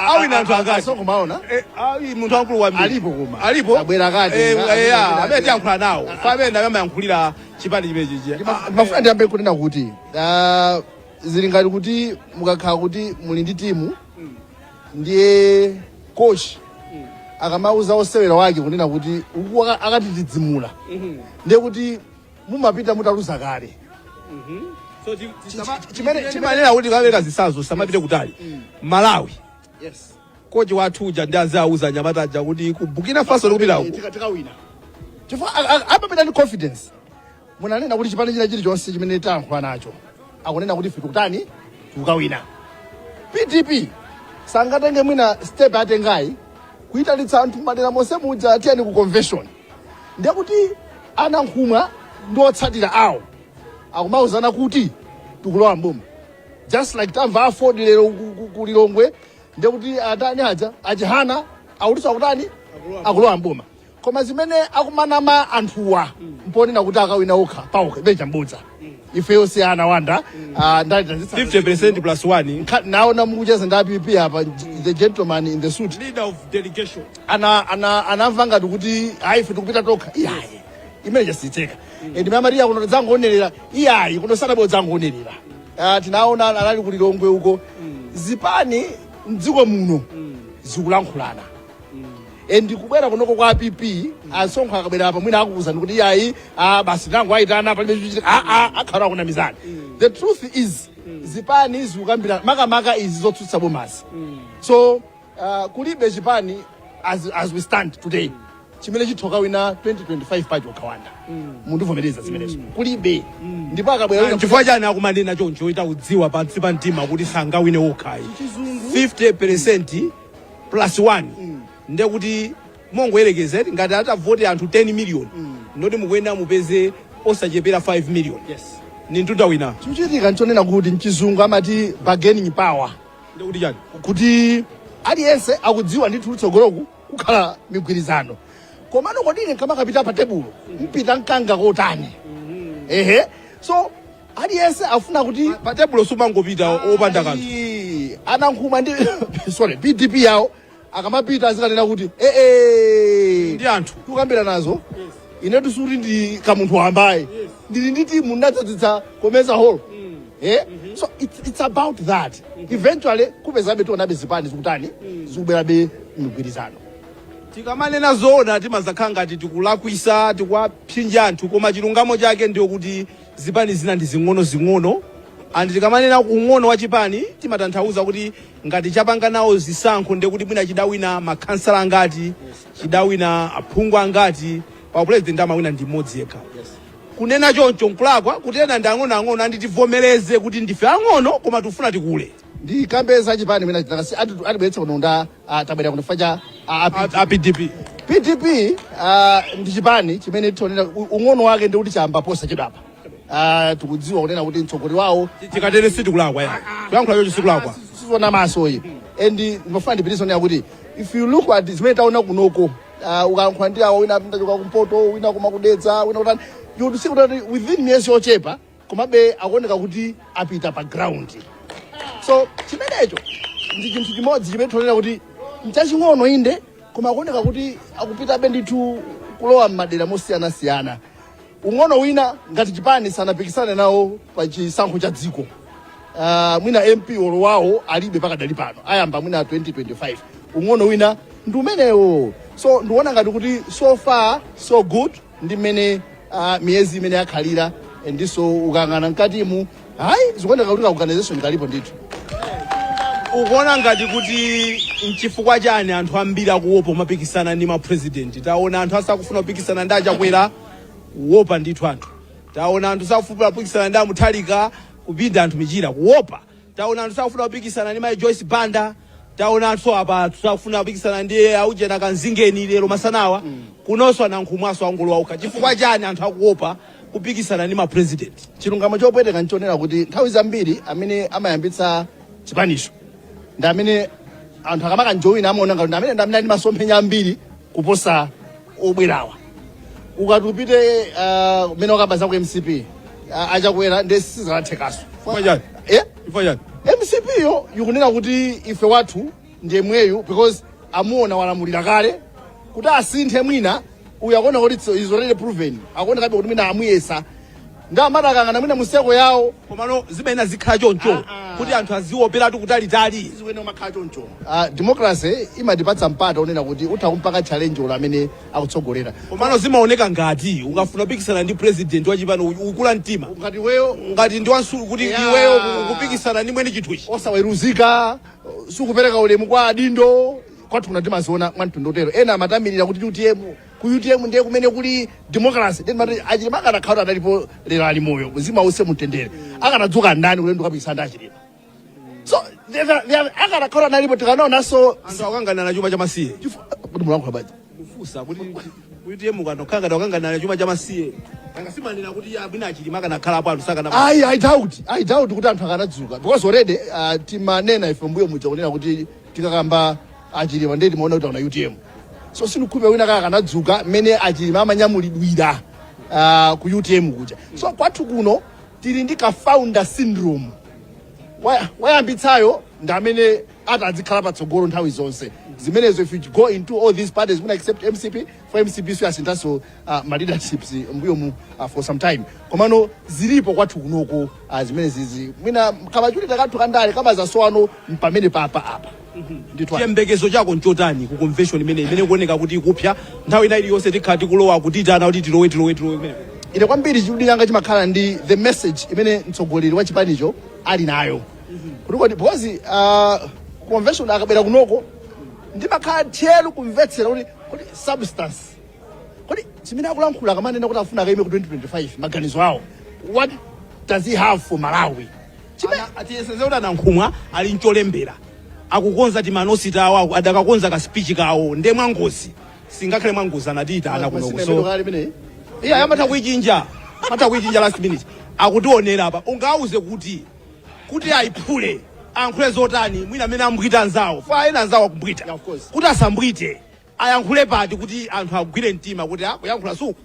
awina anthu akati songo maona munthu wankulu wambiri alipo abwera kati amene tiyankhula nawo amene amayankhulira chipani chimenechi mafuna ndiyambe kunena kuti zili ngati kuti mukakhala kuti muli ndi timu ndiye coach akamauza osewera wake kunena kuti uku akatitidzimula ndiye kuti mumapita mutaluza kale chimanena kuti kaveka zisazo samapite kutali Malawi coach wathu uja ndi azauza nyamata aja kuti ku Burkina Faso likupita tikawina chifukwa amapita ndi confidence munanena kuti chipani china chilichonse chimene tayankhula nacho akunena kuti ife tikutani tikukawina PDP sangatenge mwina step atengayi kuyitalitsa anthu madera monse muja atiyani ku convention ndiye kuti anankhumwa ndi otsatira awo akumauzana kuti tikulowa mboma just like tamva Ford lero ku Lilongwe ndiye kuti atani aja achihana akutisa akutani akulowa mboma koma zimene akumanama anthuwa mponena kuti akawina okha paokha becha mbudza ifeyo si ana wanda ndali 50% plus 1 naona mukucheza ndi app hapa the gentleman in the suit leader of delegation anamva ngati kuti hayi ife tikupita tokha iyayi imene jasitseka ndi Maria kuno dzangoonelera iyayi kuno sanabo dzangoonelera tinaona anali kuti Lilongwe uko zipani mdziko muno zikulankhulana ndikubwera kunoko kwa app asonkho akabwera apa mwina akukuza ndikuti iyayi basi nangu ayitana palibe chichitika akhala kuna mizani. The truth is zipani zikukambira makamaka izi zotsutsa bomasi. So kulibe chipani as we stand today chimene chithoka wina 2025 pacho Kawanda mundivomereza zimenezo kulibe ndipo akabwera chifukwa chani akumanena choncho ita udziwa pansi pa mtima kuti sangawine okhayi 50% plus 1 ndekuti mongoyerekeza ngati atavote anthu 10 million ndoti mukuyenda mupeze osachepera 5 million. Yes. Ni ntuta wina chichitika nchonena kuti mchizungu amati bargaining power ndekuti chani kuti aliyense akudziwa ndi tsogoloku kukhala migwirizano komano kodine kamakapita pa tebulo mpita mkanga kotani so aliyense afuna kuti pa tebulo sumangopita opanda kanthu anankhuma ndi sorry PDP yawo akamapita azikanena kuti ndi anthu tukambira nazo ine tusuti ndi kamunthu wambaye ndili ndi timu ndadzadzitsa komeza hall so it's about that eventually kupezabe tionabe zipani zikutani zikubwerabe migwirizano. tikamanena zoona timazakhala ngati tikulakwisa tikuwapsinja anthu koma chilungamo chake ndiyo kuti zipani zina ndi zing'ono andi tikamanena ung'ono wa chipani timatanthauza kuti ngati chapanga nawo zisankho ndekuti mwina chidawina makhansala angati chidawina aphungu angati pa president amawina ndi mmodzi yekha. Kunena choncho nkulakwa kuti ena ndi ang'ono andi tivomereze kuti ndife ang'ono koma tifuna tikule ndi kambeza chipani mwina chitaka atibweretsa kuno nda tabwera kuno facha PDP ndi chipani chimene tionera ung'ono wake ndi kuti chamba posa chedapa tikudziwa kunena kuti mtsogoleri wawo tikatere sitikulakwa kuyankhula chocho sikulakwa sizona maso iyi and ndimafuna ndipitirize nena kuti if you look at zimene taona kunoko ukayankhula ndi awo wina apindachoka kumpoto wina kumakudetsa wina kutani you see kuti within miyezi yochepa komabe akuoneka kuti apita pa ground. So chimenecho ndi chinthu chimodzi chimene tionera kuti mchaching'ono inde koma akuoneka kuti akupita bendithu kulowa m'madera mosiyanasiyana. Ung'ono wina ngati chipani sanapikisane nawo pa chisankho cha dziko mwina MP wawo alibe pakadali pano ayamba mwina 2025 ung'ono wina ndi umenewo. So ndiona ngati kuti so far so good ndi mmene miyezi imene yakhalira ndiso ukang'ana mkatimu hayi zikuoneka kuti organization kalipo ndithu. ukuona ngati kuti nchifukwa chani anthu ambiri akuopa mapikisana ndi mapresident. Taona anthu asakufuna kupikisana ndi achakwera kuopa ndithu anthu. Taona anthu sakufuna kupikisana ndi Mutharika kupinda anthu michira kuopa. Taona anthu sakufuna kupikisana ndi Mai Joyce Banda. Taona anthu apa sakufuna kupikisana ndi Aujena Kanzingeni lero masanawa kunonso anankhumwaso angolo auka. Chifukwa chani anthu akuopa kupikisana ndi mapresident. Chilungamo chopweteka nchonena kuti nthawi zambiri amene amayambitsa chipanisho ndi amene anthu akamaka njoyina amaona ngati amene ndi amene ali masomphenya ambiri kuposa obwerawa. Ukati upite mene wakabaza ku MCP achakwera ndi sizalathekaso. MCP yo yukunena kuti ife wathu ndiye mweyu because amuona walamulira kale kuti asinthe mwina uyakuona kuti is already proven akuona kabe kuti mwina amuyesa ndamadakangana mwina museko yawo komano zimene zikhala choncho kuti anthu azioperatu kutalitali ziwene makhala choncho. Democracy imatipatsa mpata unena kuti utha kumpaka challenge ola amene akutsogolera komano zimaoneka ngati ukafuna kupikisana ndi president wachipano ukula mtima ngati weyo ngati ndi wansulu kuti iweyo kupikisana ndi mwene chinthu ichi osaweruzika sukupereka ulemu kwa adindo kwathu kuna timaziona mwantundotero ena amatamirira kuti UTM ndiye kumene kuli democracy then mati Achilima akanakhala adalipo lero ali moyo mzima use mutendere akanadzuka ndani ulendo kapikisana ndi Achilima. So akanakhala nalipo tikanaonanso anthu akangana na chuma cha masiye kuti mulankhula baji kufusa kuti UTM kanokanga wakangana na chuma cha masiye angasimanira kuti abwina Achilima akanakhala anthu sakana I doubt kuti anthu akanadzuka because already timanena ife mbuyo muja kunena kuti tikakamba Achilima ndiye timaona kuti ana UTM. So sinukhuphe wina akanadzuka mmene Achilima amanyamulidwira ku UTM kuja. So kwathu kuno tili ndi ka founder syndrome. Wayambitsayo ndi amene atazikhala patsogolo nthawi zonse. Zimenezo if you go into all these parties when accept MCP, for MCP so asinthaso ma leaderships mbuyo for some time. Komano zilipo kwathu kunoko zimene zizi. Mwina kabachuli takathu kandale kama zasowano mpamene papa apa. Chiyembekezo chako nchotani ku convention imene kuoneka kuti ikupya nthawi ina iliyonse tikhati kulowa kutitana kuti tilowe imene. Ine kwambiri chidudi changa chimakhala ndi the message imene mtsogoleri wa chipanicho ali nayo. Kuti because convention akabera kunoko ndimakhala tchelu kumvetsera kuti substance. Kuti chimene akulankhula kamanena kuti afuna akaime ku 2025 maganizo awo. What does he have for Malawi? Atiyeseze kuti anankhumwa ali ncholembera. Akukonza timanosita awo adakakonza ka speech kawo ndemwa ngozi. Singakhale mwangozi anatita ana kunoko. So iya amata kuichinja last minute akutionera apa ungauze kuti ayiphule ankhule zotani mwina amene ambwita anzawo fa ena anzawo akubwita kuti asambwite ayankhule pati kuti anthu agwire mtima kuti kuyankhula suku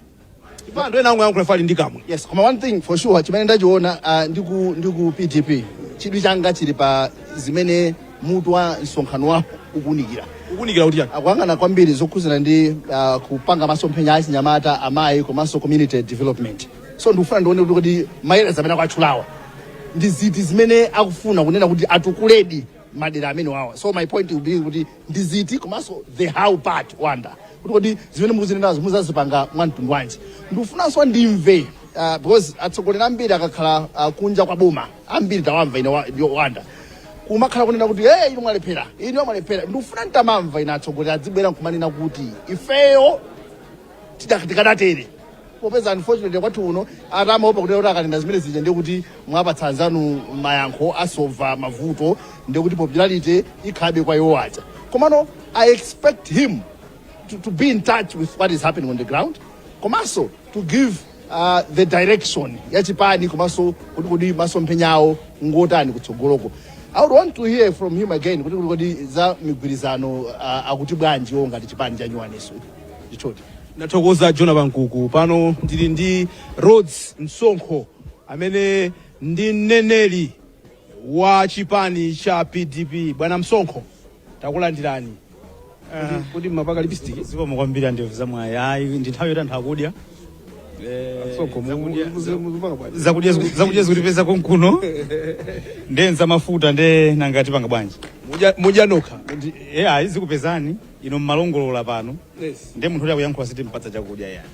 ipo anthu ena angoyankhula fali ndikamwe. Yes, koma one thing for sure chimene ndachiona ndiku PDP chidwi changa chili pa zimene mutu wa msonkhano wawo ukunikira kuti yani akuyang'ana kwambiri zokhuzana ndi kupanga masomphenya a Chinyamata amayi komanso community development. So ndikufuna ndione kuti mayeras amene akutchulawa ndi ziti zimene akufuna kunena kuti atukuledi madera amene wawa. So my point will be kuti ndi ziti komanso the how part wanda kuti zimene mukuzinenazo muzazipanga mwantundu wanji. Ndikufunanso ndimve because atsogoleri ambiri akakhala kunja kwa boma ambiri tawamva ine wanda kumakhala kunena kuti inu mwalephera ndikufuna ntamamva ine atsogoleri adzibwera nkumanena kuti ifeyo tikadatere popeza unfortunately kwathu uno atamaopa kuti akalenda zimene zija ndiye kuti mwapatsa anzanu mayankho asova mavuto ndiye kuti popularity ikhabe kwa iwo aja. Komano I expect him to be in touch with what is happening on the ground komanso to give the direction ya chipani komanso kuti masomphenyawo ngotani kutsogoloko. I would want to hear from him again kuti za migwirizano akuti bwanji ngati chipani cha nyuwaneso ndichoti. Nathokoza Jonathan Nkuku pano ndili ndi Rhodes Msonkho amene ndi mneneri wa chipani cha PDP. Bwana Msonkho takulandirani. Kuti mapaka lipstick ziko mukwambira ndevu za mwaya ndi nthawi yoti anthu akudya zakudya zikutipeza konkuno ndenza mafuta nde nangati panga bwanji mudya nokha zikupezani ino mmalongolola pano nde munthu akuyankhula siti mpatsa chakudya yani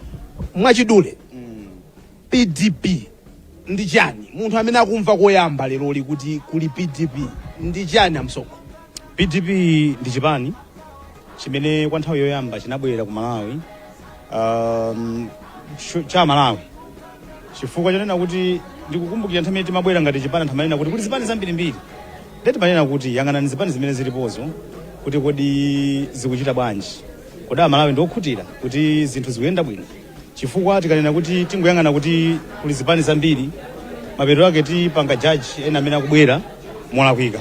mwachidule. PDP ndi chani munthu amene akumva koyamba lero kuti kuli PDP ndi chani Amsonkho? PDP ndi chipani chimene kwa nthawi yoyamba chinabwera ku Malawi cha Malawi chifukwa chanena kuti ndikukumbukira nthawi imene timabwera ngati chipani nthamanena kuti kuli zipani zambirimbiri ndeti manena kuti yang'anani zipani zimene zilipozo kuti kodi zikuchita bwanji kodi Malawi ndiokhutira kuti zinthu zikuyenda bwino chifukwa tikanena kuti tingoyang'ana kuti kuli zipani zambiri mapeto ake tipanga jaji ena amene akubwera molakwika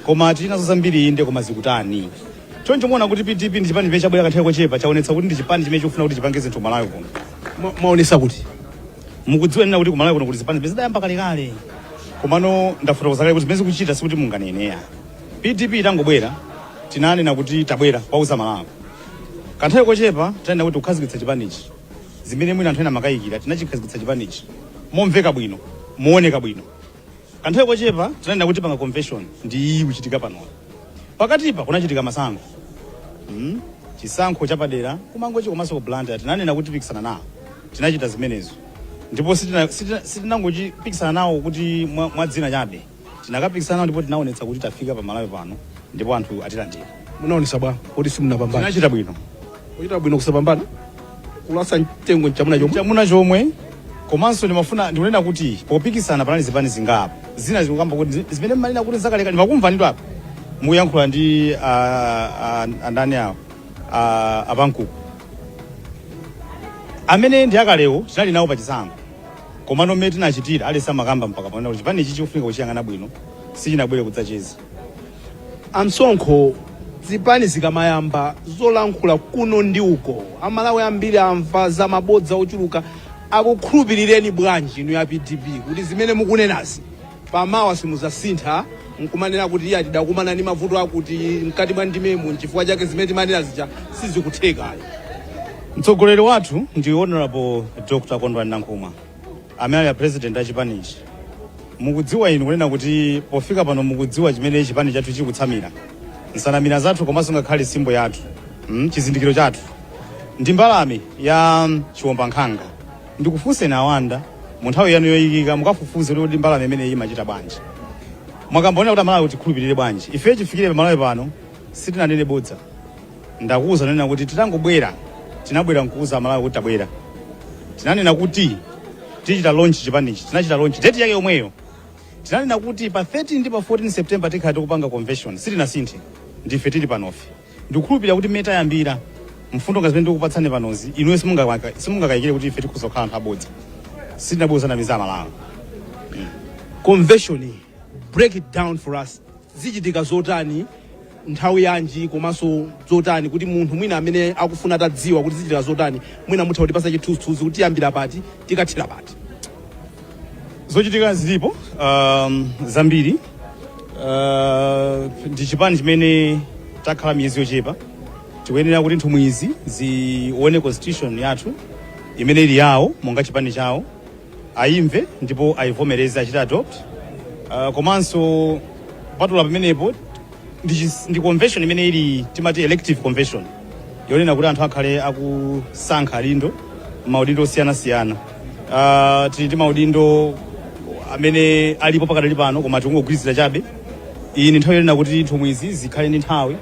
koma tinazo zambiri inde koma zikutani. Choncho muona kuti PDP ndi chipani chimene chabwera kanthawi kochepa chaonetsa kuti ndi chipani chimene chikufuna kuti chipange zinthu Malawi kuno. Maonesa kuti mukudziwa nena kuti ku Malawi kuno kuti zipani zidayamba kalekale komano ndafotokoza kale kuti zimene zikuchita sikuti munganeneya. PDP itangobwera tinanena kuti tabwera pauza Malawi kanthawi kochepa tinanena kuti kukhazikitsa chipanichi zimene mwina anthu ena makayikira tinachikhazikitsa chipanichi momveka bwino muoneka bwino. Kanthawi kochepa tinanena kuti panga convention ndi ikuchitika pano pakatipa kunachitika masankho chisankho chapadera kumangochi komanso ku Blantyre tinanena kuti pikisana nawo tinachita zimenezo ndipo sitinangochipikisana nawo kuti mwadzina chabe tinakapikisana nawo ndipo tinaonetsa kuti tafika pa Malawi pano ndipo anthu atilandira. Munaonesa bwa kuti simunapambana tinachita bwino kuchita bwino kusapambana kulasa mtengo chamuna chomwe komanso ndikunena kuti popikisana panali zipani zingapo zina zikukamba kuti zimene mmalina kuti zakaleka ndimakumva nditu apa muyankhula ndi andani awo apankuku amene ndi akalewo tinali nawo pa chisankho komano mmene tinachitira alesa makamba mpaka pano kuti chipani ichi chikufunika kuchiyang'ana bwino sichinabwere kudzacheza. Amsonkho zipani zikamayamba zolankhula kuno ndi uko Amalawi ambiri amva za mabodza ochuluka akukhulupirireni bwanji inu ya PDP kuti zimene mukunenazi pamawa simuzasintha nkumanena kuti iya tidakumana ndi mavuto akuti mkati mwa ndimemo nchifukwa chake zimene timanena zija sizikuthekayo? Mtsogoleri wathu ndi Honorable Dr. Kondwani Nankhumwa amene ali president a chipanichi. Mukudziwa inu kunena kuti pofika pano mukudziwa chimene chipani chathu chikutsamira, nsanamira zathu komanso ngakhale simbo yathu, chizindikiro chathu ndi mbalame ya chiwombankhanga. Ndikufunseni awanda mu nthawi yanu yoyikika mukafufuze kuti mbalame imene imachita bwanji. Mwakambaona kuti Malawi tikhulupirire bwanji. Ife tifikire Malawi pano sitinanene bodza. Ndakuwuza nena kuti tinabwera nkuuza Malawi kuti tabwera. Tinanena kuti tichita launch chipanichi, tinachita launch date yake yomweyo. Tinanena kuti pa 13 ndi pa 14 September tikhati kupanga convention, sitinasinthe. Ndife tili panofe. Ndikukhulupirira kuti meta yambira mfundo ngazimene ndikupatsani panozi inuwe simungakayikire kuti ife tikuzokhala anthu abodza. Sitinaboza na miza Malawi. Convention, break it down for us. Zichitika zotani nthawi yanji komanso zotani kuti munthu mwina amene akufuna tadziwa kuti zichitika zotani mwina mutha kutipasa chithunzithunzi kuti tiyambira pati tikathira pati? Zochitika zilipo zambiri. Ndi chipani chimene takhala miyezi yochepa. Tikuyenera kuti nthumwi izi zione constitution yathu imene ili yawo monga chipani chawo, ayimve ndipo ayivomereze achita adopt. Komanso patula pamenepo ndi convention imene ili timati elective convention yonena kuti anthu akhale akusankha lindo maudindo osiyanasiyana. Tili ndi maudindo amene alipo pakadali pano koma tikungogwirizira chabe. Iyi ni nthawi yonena kuti nthumwi izi zikhale ndi nthawi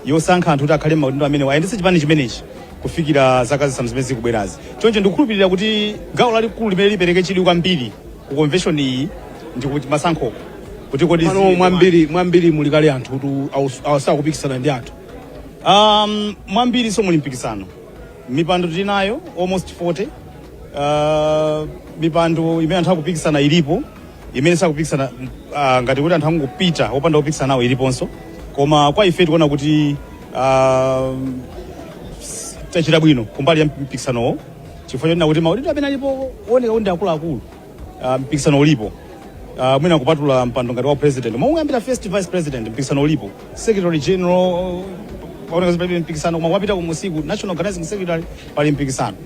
yosankha anthu kuti akhale maudindo amene ayendetse chipani chimenechi kufikira zaka zisanu zimene zikubwerazi. Choncho ndikukhulupirira kuti gawo lalikulu limene lipereke chidwi kwambiri ku convention iyi ndi kuti masankho kuti kodi mwambiri muli kale anthu kuti awasakupikisana ndi anthu. Mwambiri so muli mpikisano. Mipando tinayo almost 40. Mipando imene anthu akupikisana ilipo, imene sakupikisana ngati kuti anthu angopita opanda kupikisana nawo iliponso. Koma kwa ife tikuona kuti tachita bwino kumbali ya mpikisanowo chifukwa chonena kuti maudindo amene alipo oneka kuti ndi akuluakulu. Mpikisano ulipo. Mwina kupatula mpando ngati wa president momwe ambita first vice president mpikisano ulipo, secretary general waoneka zipali mpikisano, koma wapita kumusiku national organizing secretary pali mpikisano,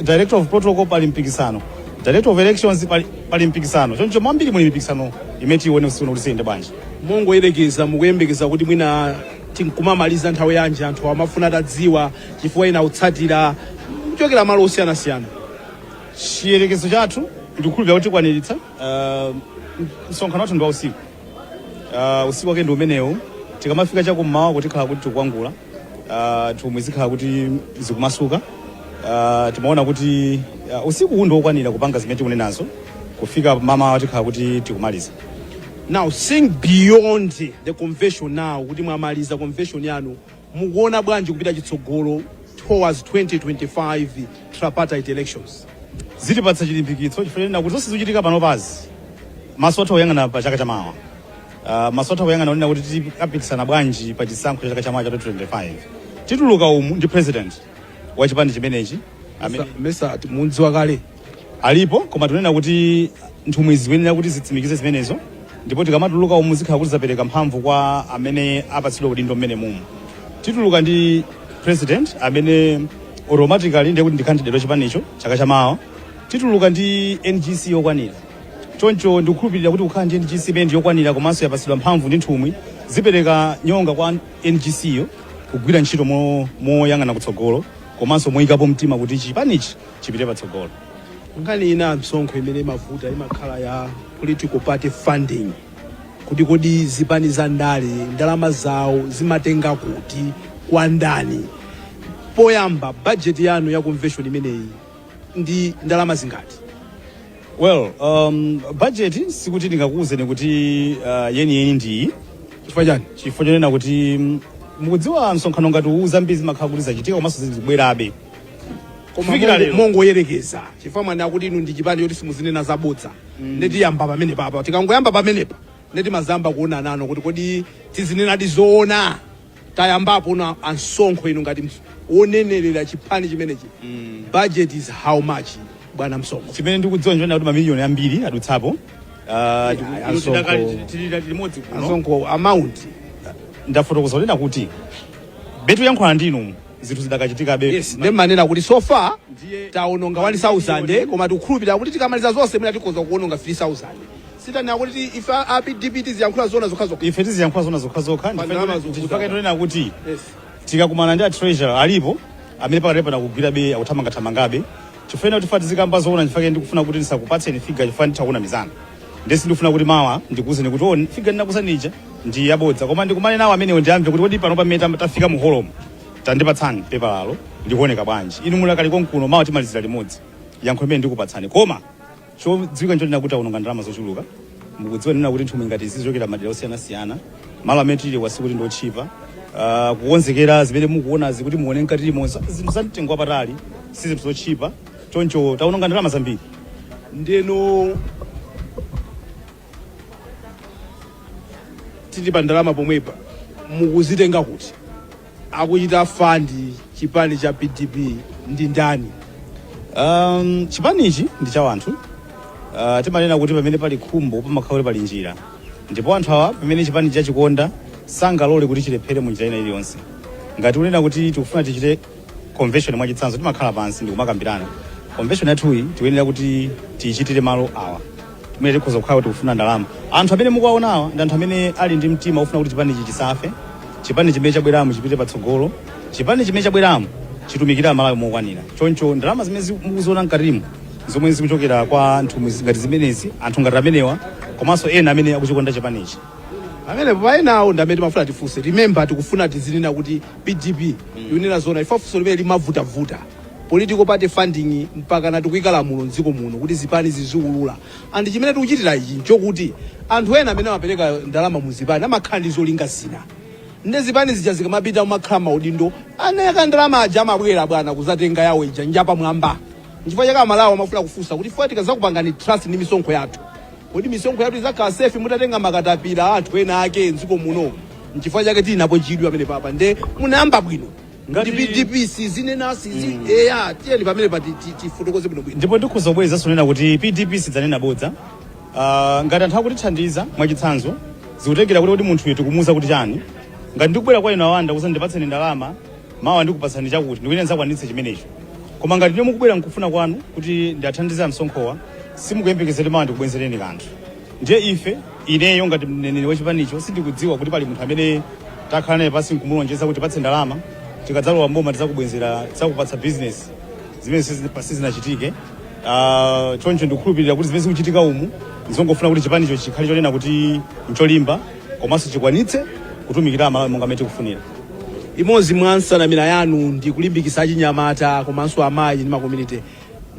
director of protocol pali mpikisano, director of elections pali mpikisano. Choncho mwambiri muli mpikisano imene tione usikuno kuti siyende bwanji. Mongoyerekeza mukuyembekeza kuti mwina tinkumamaliza nthawi yanji anthu amafuna tadziwa chifukwa ina utsatira kuchokera malo osiyanasiyana? Chiyerekezo chathu ndikukhulupirira kuti kwaniritsa. Msonkhano wathu ndi wa usiku. Usiku wake ndi umenewu. Tikamafika chakummawa kuti khala kuti tikukwangula, nthumwi zikhala kuti zikumasuka. Timaona kuti usiku huu ndi wokwanira kupanga zimene tikunenazo kufika mama wati khala kuti tikumaliza. Now, seeing beyond the convention now, kuti mwamaliza convention yanu, mukuona bwanji kupita chitsogolo towards 2025 tripartite elections? Zitipatsa chilimbikitso chifukwa kuti zonse zochitika pano pazi maso athu oyang'ana pa chaka chamawa. Maso athu oyang'ana onena kuti tikapikisana bwanji pa chisankho cha chaka chamawa cha 2025. Tituluka umu ndi president wa chipani chimenechi Mesa mudziwa kale alipo, koma tunena kuti nthumwi ziyenera kuti zitsimikize zimenezo, ndipo tikamatuluka umu zikhala kuti zapereka mphamvu kwa amene apatsidwa udindo mmene mumu. Tituluka ndi president amene automatically ndiye kuti ndi candidate wa chipanicho chaka chamawa. Tituluka ndi NGC yokwanira. Choncho ndikukhulupirira kuti kukhala ndi NGC imene yokwanira komanso yapatsidwa mphamvu ndi nthumwi zipereka nyonga kwa NGC yo kugwira ntchito moyang'ana kutsogolo komanso moyikapo mtima kuti chipanichi chipite patsogolo. Nkhani ina msonkho imene mavuta imakhala ya political party funding, kuti kodi zipani za ndalama zawo zimatenga kuti kwa ndani. Poyamba budget yanu ya convention imeneyi ndi ndalama zingati? Well, budget sikuti ndingakuwuzeni kuti yeni ndi chifukwa chani? Chifukwa chonena kuti mukudziwa msonkhano ngati uzambizi makhala kuti zachitika komanso zikubwerabe. Koma mongoyerekeza chifukwa mwana kuti inu ndi chipani yoti simuzinena zabodza. Ndeti yamba pamene papa tikangoyamba pamenepa ndeti mazamba kuona nano kuti kodi tizinena dizoona tayambapo na ansonkho ino ngati onenerera chipani chimenechi budget is how much bwana Msonkho? chimene ndikudziwa njona kuti mamiliyoni ambiri adutsapo Msonkho amount ndafotokoza kunena kuti betu yankhula ndinu zinthu zidakachitika be. Yes, manena kuti so far taononga 1000 koma tikukhulupirira kuti tikamaliza zonse mwina tikoza kuononga 3000. Sitani akuti ife APDP tiziyankhula zona zokhazokha. Ife tiziyankhula zona zokhazokha ndifaka ndonena kuti tikakumana ndi a treasurer alipo amene pakalepa nakugwira be akuthamangathamangabe chifukwa kuti fati zikamba zoona ndifake ndikufuna kuti ndisakupatseni figure chifukwa nditakuona mizana ndesi ndikufuna kuti mawa ndikuuzeni kuti on figure ndinakusanija ndi yabodza koma ndikumane nawo amenewo ndiyamve kuti kodi pano pamene tafika mu holomo tandipatsani pepa lalo ndikuoneka bwanji inu mulakali konkuno mawa timalizira limodzi yankho limene ndikupatsani koma chodziwika nchoti kuti aononga ndalama zochuluka mukudziwa nena kuti nthumwi ngati zizochokera madera osiyanasiyana malo amene tili wasi kuti ndochipa kukonzekera zimene mukuona zikuti muone nkati limonse zinthu za mtengo wapatali si zinthu zochipa choncho taononga ndalama zambiri. Ndeno tili pa ndalama pomwepa mukuzitenga kuti akuchita fandi chipani cha PDP ndi ndani? Chipanichi ndi cha wanthu timanena kuti pamene pali khumbo pamakhala pali njira ndipo anthu awa pamene chipani chachikonda sangalole kuti chilephere mu njira ina iliyonse ngati unena kuti tikufuna tichite convention mwachitsanzo timakhala pansi ndi kumakambirana convention yathuyi tikuyenera kuti tiyichitire malo awa timene tikhoza kukhala kuti tikufuna ndalama anthu amene mukuwaona awa ndi anthu amene ali ndi mtima ufuna kuti chipani chisafe chipani chimene chabweramo chipite patsogolo chipani chimene chabweramo chitumikira Malawi mokwanira choncho ndalama zimene mukuziona mkatimo zomwe zikuchokera kwa nthumwi ngati zimenezi anthu ngati amenewa komanso ena amene akuchikonda chipanichi amene paenawo ndi amene timafuna tifunse remember tikufuna tizinena kuti PDP yunena zona ifafunso limene limavutavuta political party funding mpaka na tikuyika lamulo mdziko muno kuti zipani ziziulula andi chimene tikuchitira ichi nchokuti anthu ena amene amapereka ndalama mu zipani amakhala ndi zolinga zina nde zipani zija zikamapita umakhala maudindo aneka ndalama aja amabwera bwana kuzatenga yawo ija njapa mwamba nchifukwa chaka Malawi amafuna kufunsa kuti fati kazakupangani trust ndi misonkho yathu kuti misonkho yathu izakhala safe mutatenga makatapira anthu ena ake mdziko muno nchifukwa chake tinapo chidwi amene papa nde munayamba bwino ngati PDP sizinena sizi tiyeni pamene pati tifotokoze bwino bwino ndipo ndikhoza kubweza sonena kuti PDP sidzanena bodza ngati anthu akutithandiza mwachitsanzo zikutengera kuti munthu yetu kumuuza kuti chani ngati ndikubwera kwa inu awanda kuti ndipatseni ndalama mawa ndikupatsani chakuti ndikuyenera zakwanitse chimenecho koma ngati ndiye mukubwera nkufuna kwanu kuti ndiathandize msonkhowa simukuyembekezera mawa ndikubwenzereni kanthu ndiye ife ineyo ngati mneneri wachipanicho sindikudziwa kuti pali munthu amene takhala naye pasi nkumulonjeza kuti patse ndalama tikadzalowa mboma tizakubwenzera zakupatsa business zimene sizinachitike choncho ndikukhulupirira kuti zimene zikuchitika umu ndizongofuna kuti chipanicho chikhale chonena kuti ncholimba komanso chikwanitse kutumikira Malawi monga mmene tikufunira. Imodzi mwa nsanamira yanu ndi kulimbikitsa achinyamata komanso amayi ndi makomuniti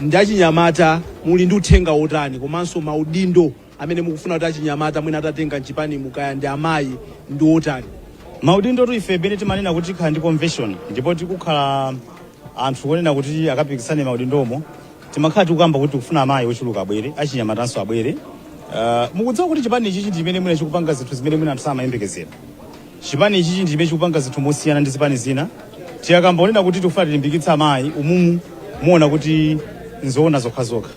ndi achinyamata muli ndi uthenga wotani komanso maudindo amene mukufuna kuti achinyamata mwina atatenga mchipani mukaya ndi amayi ndi wotani? Maudindo tu ife bene timanena kuti tikhala ndi convention ndipo tikukhala anthu onena kuti akapikisane maudindomo timakhala tikukamba kuti tikufuna amayi ochuluka abwere achinyamatanso abwere. Mukudziwa kuti chipani ichi ndi chimene mwina chikupanga zinthu zimene mwina anthu samayembekezera. Chipani ichi ndi chimene chikupanga zinthu mosiyana ndi zipani zina. Tiyakamba onena kuti tikufuna tilimbikitsa amayi umumu muona kuti nzoona zokhazokha.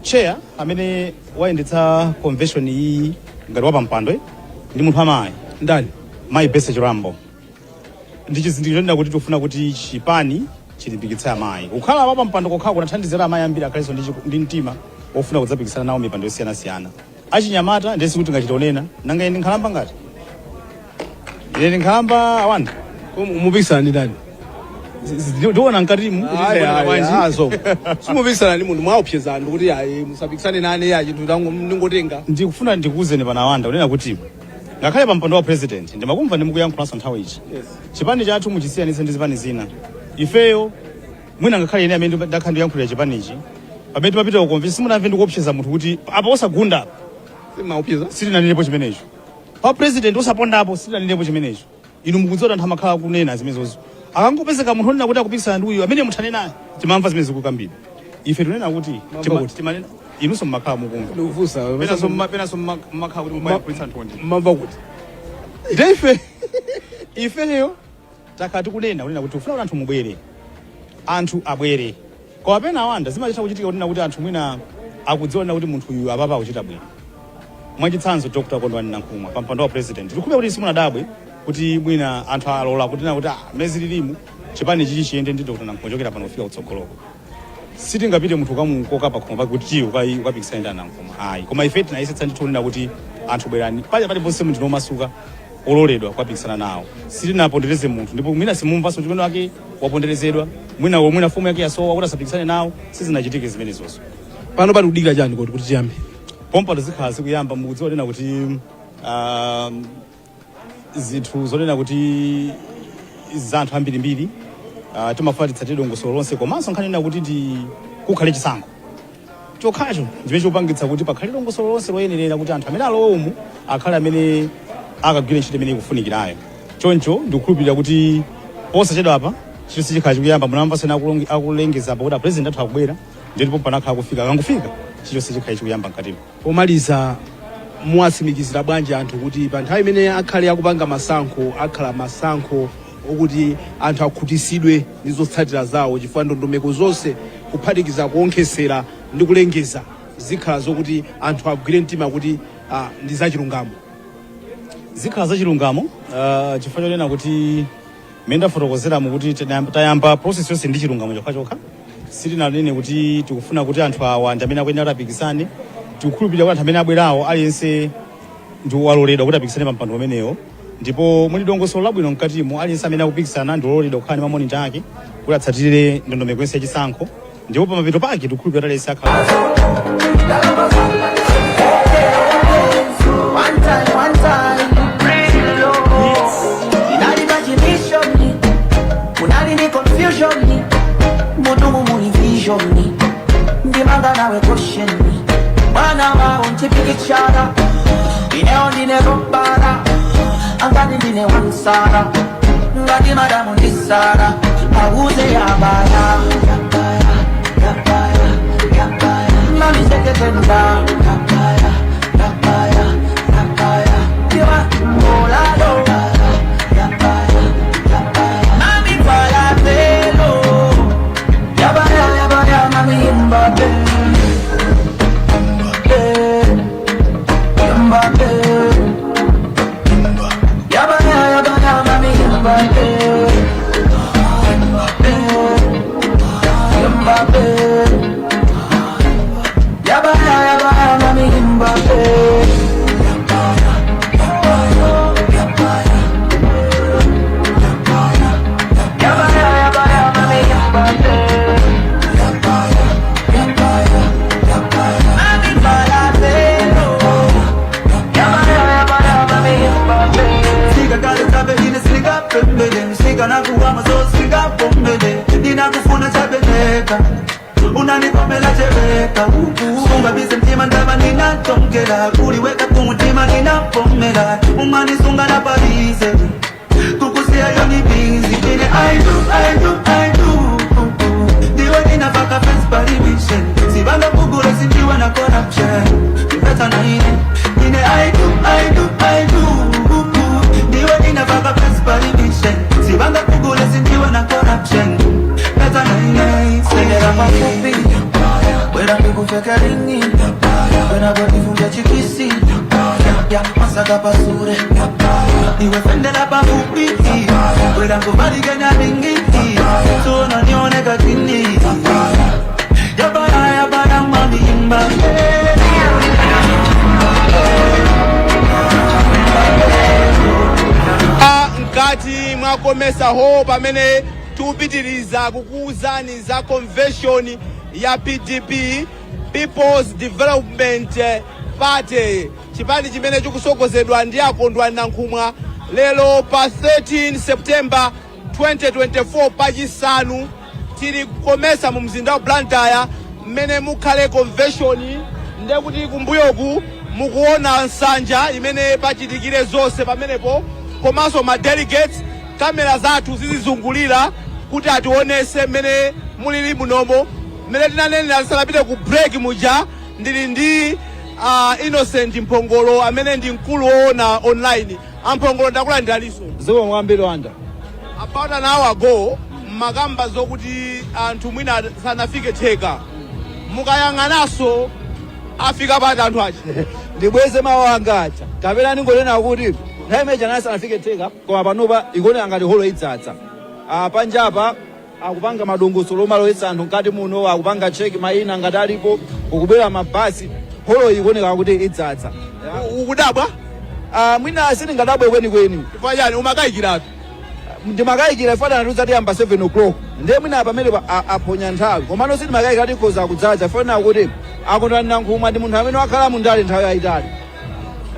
Chair amene wayendetsa convention iyi ngati wapampando ndi munthu amayi ndani Mayi Bese Chirambo. Ndi chizindikiro chonena kuti tikufuna kuti chipani chilimbikitse amayi. Kukhala wapampando kokhala kunathandizira amayi ambiri akhalenso ndi mtima ofuna kudzapikisana nawo mipando yosiyanasiyana. Achinyamata ndesi kuti ngachitonena nanga ine nkhalamba ngati ine nkhalamba awanda umupikisana ndi ndani? ndiona nkatimu simupikisana ndi munthu mwaopsezana kuti ayi musapikisane nane ya chinthu tangu ndingotenga. Ndikufuna ndikuuzeni pana awanda unena kuti ngakhale pampando wa president ndimakumva ndimukuyankhulanso nthawi ichi chipani chathu muchisiyanitse ndi zipani zina. Ifeyo mwina ngakhale ine amene ndakhala ndiyankhulira chipani ichi pamene timapita kukonvention simunamve ndikuopseza munthu kuti apa osagunda simaopseza sitinanenepo chimenecho pa president osapondapo sitinanenepo chimenecho. Inu mukudziwa anthu amakhala kunena zimenezozo akangopezeka munthu onena kuti akupikisana ndi uyu amene muthane naye timamva zimene zikukambidwa. Ife tinena kuti timanena inunso mmakhala mukumva ndikufunsa penanso mmakhala kuti mumayapulitsa nthondi mamva kuti ndeife ifeyo takati kunena kuti ufuna kuti anthu mubwere, anthu abwere. Kwa pena awanda zimachita kuchitika kuti anthu mwina akudziona kuti munthu uyu apapa akuchita bwino. Mwachitsanzo Dr. Kondwani Nankhumwa pa mpando wa president. Ndikukhulupirira kuti simunadabwe kuti mwina anthu alola kuti mezi lilimu chipani chichi chiyende ndi Dr. Nankhumwa chokera pano kufika kutsogoloko. Sitingapite munthu kamukoka pakhomo pakuti ukapikisana ndi Nankhumwa. Ayi, koma ife tinayesetsa ndithu kunena kuti anthu bwerani pali ponse munthu nomasuka ololedwa kupikisana nawo. Sitinapondereze munthu ndipo mwina simumvaso chimene wake waponderezedwa, mwina fomu yake yasowa kuti asapikisane nawo, sizinachitike zimenezonso. Pano pali kudikira chani kuti chiyambe? Pompa zikhala zikuyamba mukudziwa lena kuti zinthu zonena kuti za anthu ambirimbiri timafuna titsatire dongosolo lonse, komanso nkhani ina kuti kukhale chisankho chokhacho chimene chopangitsa kuti pakhale dongosolo lonse loyenerera kuti anthu amene alowomu akhale amene akagwire ntchito imene ikufunikirayo. Choncho ndikukhulupirira kuti posachedwa apa chinthu chikhala chikuyamba. Munamva sena akulengeza kuti president athu akubwera ndipo panakhala kufika, akangofika chilichonse chikhala chikuyamba mkatimo. Pomaliza muwatsimikizira bwanji anthu kuti pa nthawi imene akhale akupanga masankho akhala masankho okuti anthu akhutisidwe ndi zotsatira zawo, chifukwa ndondomeko zonse kuphatikiza kuonkhesera ndi kulengeza zikhala zokuti anthu agwire mtima kuti ndi zachilungamo? Zikhala zachilungamo chifukwa chonena kuti menda fotokozeramo kuti tayamba process yonse ndi chilungamo chokha. Sitinanene kuti tikufuna kuti anthu awa ndi amene akuyenera kuti apikisane. Tikukhulupirira kuti anthu amene abwerawo aliyense ndi waloledwa kuti apikisane pa mpando umenewo, ndipo muli dongosolo labwino mkatimo aliyense amene akupikisana ndi waloledwa kukhala ndi mamonita ake kuti atsatire ndondomeko yonse yachisankho, ndipo pa mapeto pake tikukhulupirira kuti aliyense akhala. Mana wa untipikichara Ineo ndine rombara Angani ndine wansara Ngadi madamu ndisara Auze ya baya Mami sekete nda Kiwa molado Mami fala pelo Yabaya mami imbabe unanikomela cheweka ungabize mtima ndaba ninatongela kuliweka kumutima ninapomela umanisunga na palize kukusia yoni bizi ine I do diwe ninafaka fence parimishen sibanga kugure sindiwe na corruption ipeta na ine I do diwe ninafaka fence parimishen sibanga kugure sindiwe na corruption peta na Sendera mafupi Wera mbigu fekarini Wera bodi funja chikisi Masaka pasure Niwe fendera mafupi Wera mbubali ganya ringi Tuna nione katini Yabaya mami imba Nkati mwakomesa ho pamene tupitiriza kukuuzani za convention ya PDP, People's Development Party, chipani chimene chikusogozedwa ndi Kondwani Nankhumwa lero pa 13 September 2024 pachisanu tili kukomesa mu mzinda wa Blantyre mmene mukhale convention ndekuti kumbuyoku mukuona nsanja imene pachitikire zonse pamenepo, komanso ma delegates kamera zathu zizizungulira kuti ationese mmene mulili munomo. Mmene tinanenera tisanapite ku break muja ndili ndi Innocent Mphongolo amene ndi mkulu woona online. Amphongolo ndakulandiraninso. Ziwo mwambiri wanda. About an hour ago, makamba zokuti anthu mwina sanafike theka. Mukayang'anaso afika pati anthu achi. Ndibweze mawu angacha. Kapena ningonena kuti nthawi imene janasi anafike theka koma panopa ikuoneka ngati holo idzadza. Panjapa akupanga madongosolo omalowetsa anthu mkati muno, akupanga cheki mayina ngati alipo, kukubwera mabasi, holo ikuoneka kuti idzadza. Ukudabwa? Mwina sindingadabwe kwenikweni. Chifukwa umakayikirapi? Ndimakayikira ifana natuza tiyamba 7 o'clock. Ndiye mwina pamene aponya nthawi. Komano sindimakayikira tikhoza kudzaza ifana kuti akondana nkhumwa ndi munthu amene wakhala mu ndale nthawi yayitali.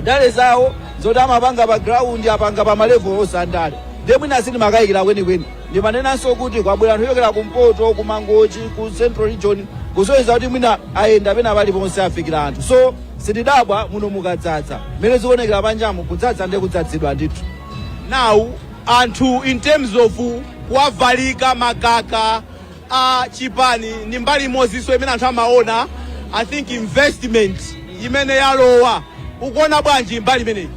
Ndale zawo zoti amapanga pa ground, apanga pa malevel osandale. Ndiye mwina sindimakayikira kwenikweni. Ndimanenanso kuti kwabwera anthu ochokera kumpoto, kumangochi, ku central region, kusonyeza kuti mwina ayenda pena paliponse afikira anthu. So sindidabwa muno mukadzadza. Mmene zikuonekera panjamo kudzadza ndiye kudzadzidwa ndithu. Now, anthu in terms of kuwavalika makaka chipani ni mbali imodzi so imene anthu amaona. I think investment imene yalowa ukuona bwanji mbali imeneyi?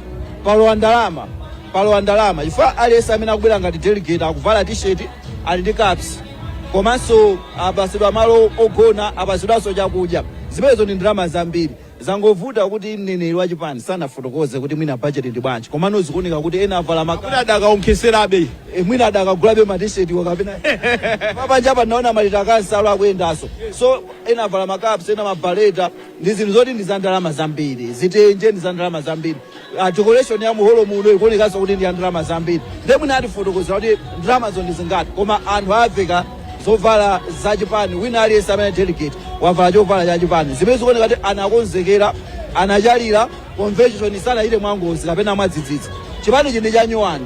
Palowa ndalama chifukwa aliyense amene akubwera ngati delegate akuvala t-shirt ali ndi caps, komanso apasidwa malo ogona, apasidwanso chakudya. Zimenezo ndi ndalama zambiri. Zangovuta kuti mneneri wa chipani sanafotokoze kuti mwina budget ndi bwanji, komano zikuoneka kuti ena avala makapa adakaonkheserabe, mwina adakagulabe ma-t-shirt kapena papanja apa naona malita kansalo akuyendaso. So ena avala makaps, ena mabaleta, ndi zinthu zoti ndi za ndalama zambiri, zitenje ndi za ndalama zambiri. Decoration ya muholo muno ikuonekanso kuti ndi ya ndalama zambiri. Ndiye mwina atifotokozera kuti ndalamazo ndi zingati, koma anthu aveka zovala za chipani, wina aliyense amene delegate wavala chovala cha chipani. Zimene zikuoneka kuti anakonzekera, anachalira convention sanayire mwangozi kapena mwadzidzidzi. Chipani ichi ndi cha nyuwani,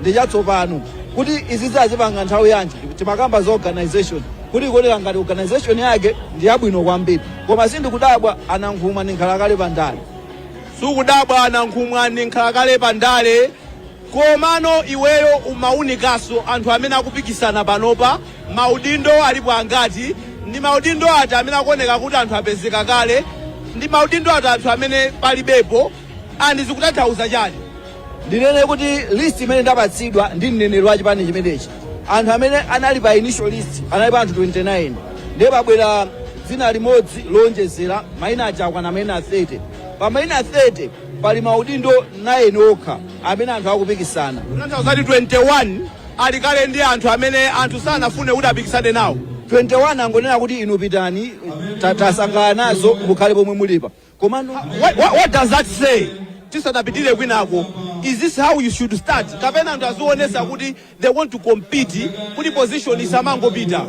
ndi chatsopano. Kuti izi zazipanga nthawi yanji timakamba za organization, kuti ikuoneka ngati organization yake ndi yabwino kwambiri. Koma sindikudabwa anankhumwa ndi nkhalakale pandale. Sukudabwa anankhumwa ndi nkhalakale pandale. Komano iweyo umaunikaso anthu amene akupikisana panopa, maudindo alipo angati, ndi maudindo ati amene akuoneka kuti anthu apezeka kale, ndi maudindo ati anthu amene palibepo, zikutanthauza chani? Ndinene kuti list imene ndapatsidwa ndi mneneri wa chipani chimenechi, anthu amene anali pa initial list anali pa anthu 29, ndiye pabwera dzina limodzi lonjezera, mayina aja akwana mayina 30. Pa mayina 30 pali maudindo 9 okha amene anthu akupikisana. Kutanthauza kuti 21 ali kale ndi anthu amene anthu sanafune kuti apikisane nawo. 21 angonena kuti inu pitani tasangana nazo mukhale pomwe mulipa. Komano what does that say? Tisanapitire kwinako, is this how you should start? Kapena anthu azionesa kuti they want to compete, kuti position isamangopita.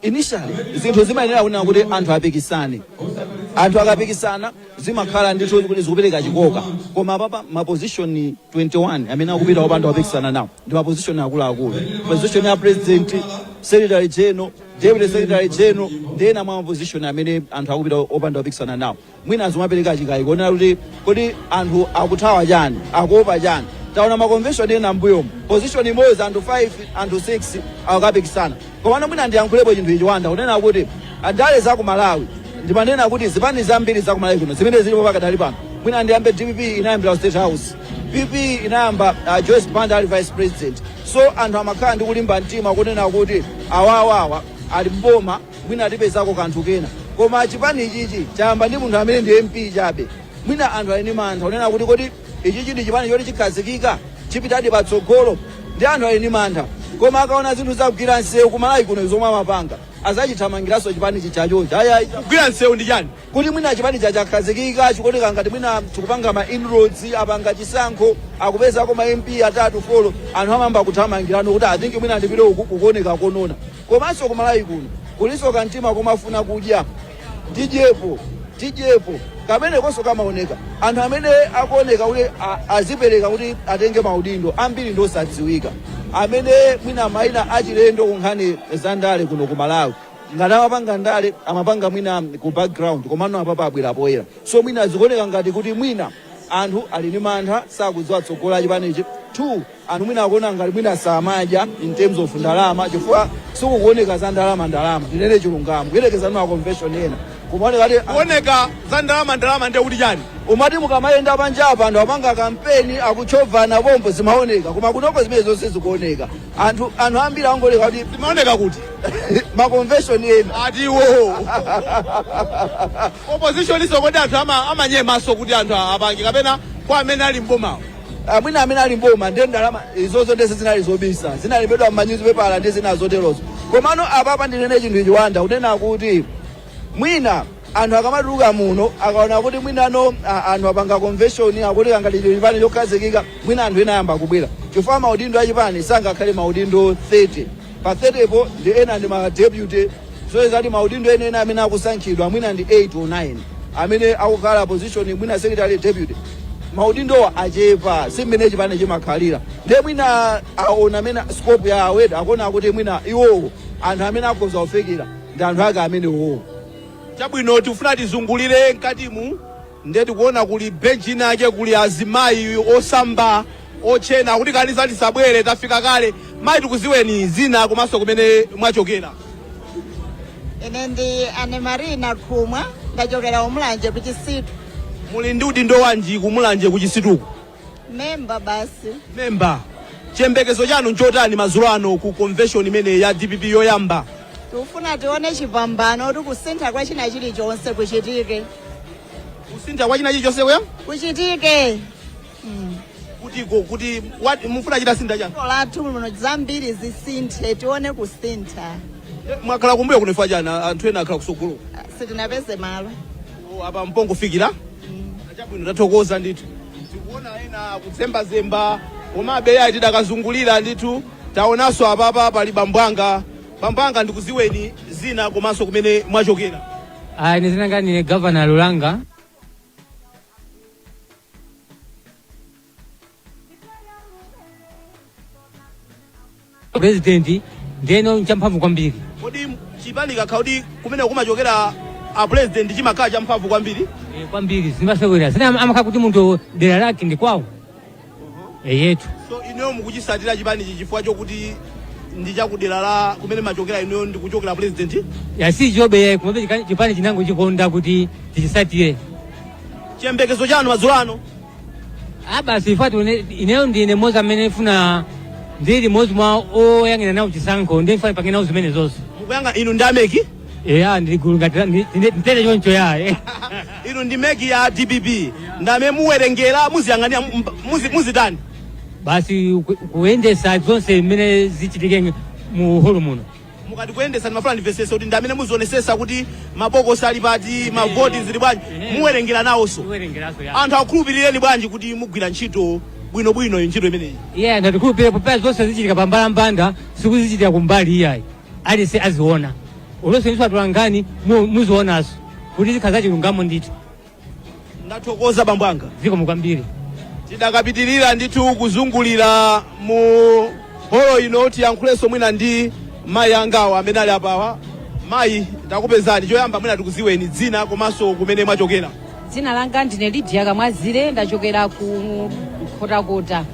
Initially zinthu zimayenera kunena kuti anthu apikisane. Anthu akapikisana zimakhala ndithu kuti zikupereka chikoka. Koma papa ma position 21 amene akupita opanda opikisana nawo ndi ma position akuluakulu. Position ya president, secretary general, deputy secretary general, ndi ena mwa position amene anthu akupita opanda opikisana nawo. Mwina azimapereka chikayi kuonera kuti anthu akuthawa chani, akuopa chani. Taona ma convention ena mbuyomu, position imodzi anthu 5 anthu 6 akapikisana. Komano mwina ndiyankhulepo chinthu ichi wanda kunena kuti andale za ku Malawi ndimanena kuti zipani zambiri za ku Malawi kuno zimene zilipo pakadali pano. Mwina ndiyambe DPP inayambira State House, PP inayamba Joyce Banda ali vice president. So anthu amakhala ndi kulimba mtima kunena kuti awawawa ali mboma mwina atipezako kanthu kena. Koma chipani ichichi chayamba ndi munthu amene ndi MP chabe. Mwina anthu ali ndi mantha kunena kuti kodi ichichi ndi chipani choti chikhazikika chipitadi patsogolo, ndi anthu ali ndi mantha. Koma akaona zinthu zakugwira nsewu ku Malawi kuno zomwe amapanga azachithamangiranso chipani chichachonja. Ayayi kugwira nsewu ndi chani? Kuti mwina chipani chakhazikika chikuoneka ngati mwina chikupanga ma inroads, apanga chisankho, akupezako ma MP 3 4, anthu amamba kuthamangirano kuti athinki mwina ndipite kukuoneka konona. Komanso ku Malawi kuno kuliso kantima komafuna kudya tijepo kamene konso kamaoneka anthu amene akuoneka kuti azipereka kuti atenge maudindo ambiri ndosadziwika, amene mwina mayina achilendo kunkhani za ndale kuno ku Malawi. Ngati amapanga ndale amapanga mwina ku background, komano apapa abwera poyera. So mwina zikuoneka ngati kuti mwina anthu ali ndi mantha sakudziwa tsogola chipanichi. 2 anthu mwina akuona ngati mwina samadya in terms of ndalama, chifukwa sikukuoneka za ndalama ndinene chilungamo kuyerekeza ma convention ena. kuoneka za ndalama ndi kuti chani umati mukamayenda panja apa anthu apanga kampeni akuchovana pompo zimaoneka koma kunoko zimene zonse zikuoneka anthu ambiri angoleka kuti zimaoneka kuti maconvention ena atiwo opposition iso kodi anthu amanyemaso kuti anthu apange kapena kwa amene ali mbomawo mwina amene ali mboma ndiye ndalama izozo ndese zinali zobisa zinalembedwa m'manyuzipepala ndi zina zoterozo komano apapa ndinene chinthu chiwanda kunena kuti mwina anthu akamatuluka muno akaona kuti mwinano anthu apanga convention akuti ngati chipani chokhazikika mwina anthu ena ayamba kubwera chifukwa maudindo achipani sangakhale maudindo 30 pa 30 po ndi ena ndi ma-deputy zoyezati maudindo ena amene akusankhidwa mwina ndi 8 or 9 amene akukhala position mwina secretary deputy maudindowa achepa simene chipani chimakhalira ndiye mwina aona amene scope ya aweda akuona kuti mwina iwowo anthu amene akhoza kufekera ndi anthu ake amene wowo chabwino tifuna tizungulire mkatimu ndiye tikuona kuli benchi nake kuli azimayi osamba ochena kuti kaniza tisabwere tafika kale mayi tikuziweni zina komanso kumene mwachokera. Ine ndi Ane Marina Khumwa ndachokera Umulanje ku Chisitu. Muli ndi udindo wanji kumulanje ku Chisituku? Memba basi. Memba. Chiyembekezo chanu nchotani madzulo ano ku convention imene ya DPP yoyamba? Tufuna tione chipambano kuti kusintha kwa china chilichonse kuchitike. Kusintha kwa china chilichonse kuya? Kuchitike. Kuti mufuna chita sintha chanu? Lathu muno zambiri zisinthe tione kusintha. Mwakhala kumbuyo kunefa chana anthu ena akhala kusukulu? Sitinapeze malo. Apa mpongo fikira? Chabwino tathokoza ndithu. Tikuona ena kuzembazemba komabe yayi tidakazungulira ndithu taonanso apapa pali bambwanga. Bambwanga ndikuziweni zina komanso kumene mwachokera. Ine zina ngani Governor Lulanga. President ndeno nchamphamvu kwambiri. Kodi chipani kakhaudi kumene kumachokera a president chimakhala champhamvu kwambiri? Kwambiri zimasewera. Zina amakhala kuti munthu dera lake ndi kwawo. Yetu. So ineyo mukuchisatira chipani chifukwa chokuti ndi chakudera la kumene machokera ineyo ndikuchokera president? Yasi jobe kumbe chipani chinango chikonda kuti tichisatire. Chiyembekezo chanu madzulo ano? Basi ifatu ineyo ndine moza amene funa ndiri mozi mwa oyang'ana nawo chisankho ndi mfana pangena zimene zonse. Mukuyanga inu ndi ameki? Ndiri gulu ngati nditele choncho ya. Inu ndi meki ya DPP. Ndame muwerengera muziyang'ania muzitani? Basi kuendesa zonse zimene zichitike mu holo muno. Mukati kuendesa ndimafuna ndimvesese kuti ndamene muzionesesa kuti mabokosi ali pati mavoti zili bwanji muwerengera nawonso. Anthu akhulupirireni bwanji kuti mugwira ntchito bwinobwino ntchito imeneyi? Ndatikhulupirira popeza zonse zichitika pambala mbanda sikuzichitika kumbali iyayi alise aziona olonse niso atulangani muzionaso kuti zikhaza chilungamo ndithu. Ndathokoza bambwanga. Ziko mukwambiri. Tidakapitirira ndithu kuzungulira mu holo ino tiyankhulenso mwina ndi mayi angawa amene ali apawa. Mayi takupezani choyamba mwina tikuziweni dzina komanso kumene mwachokera. Dzina langa ndine Lydia Kamwazire ndachokera ku Nkhotakota.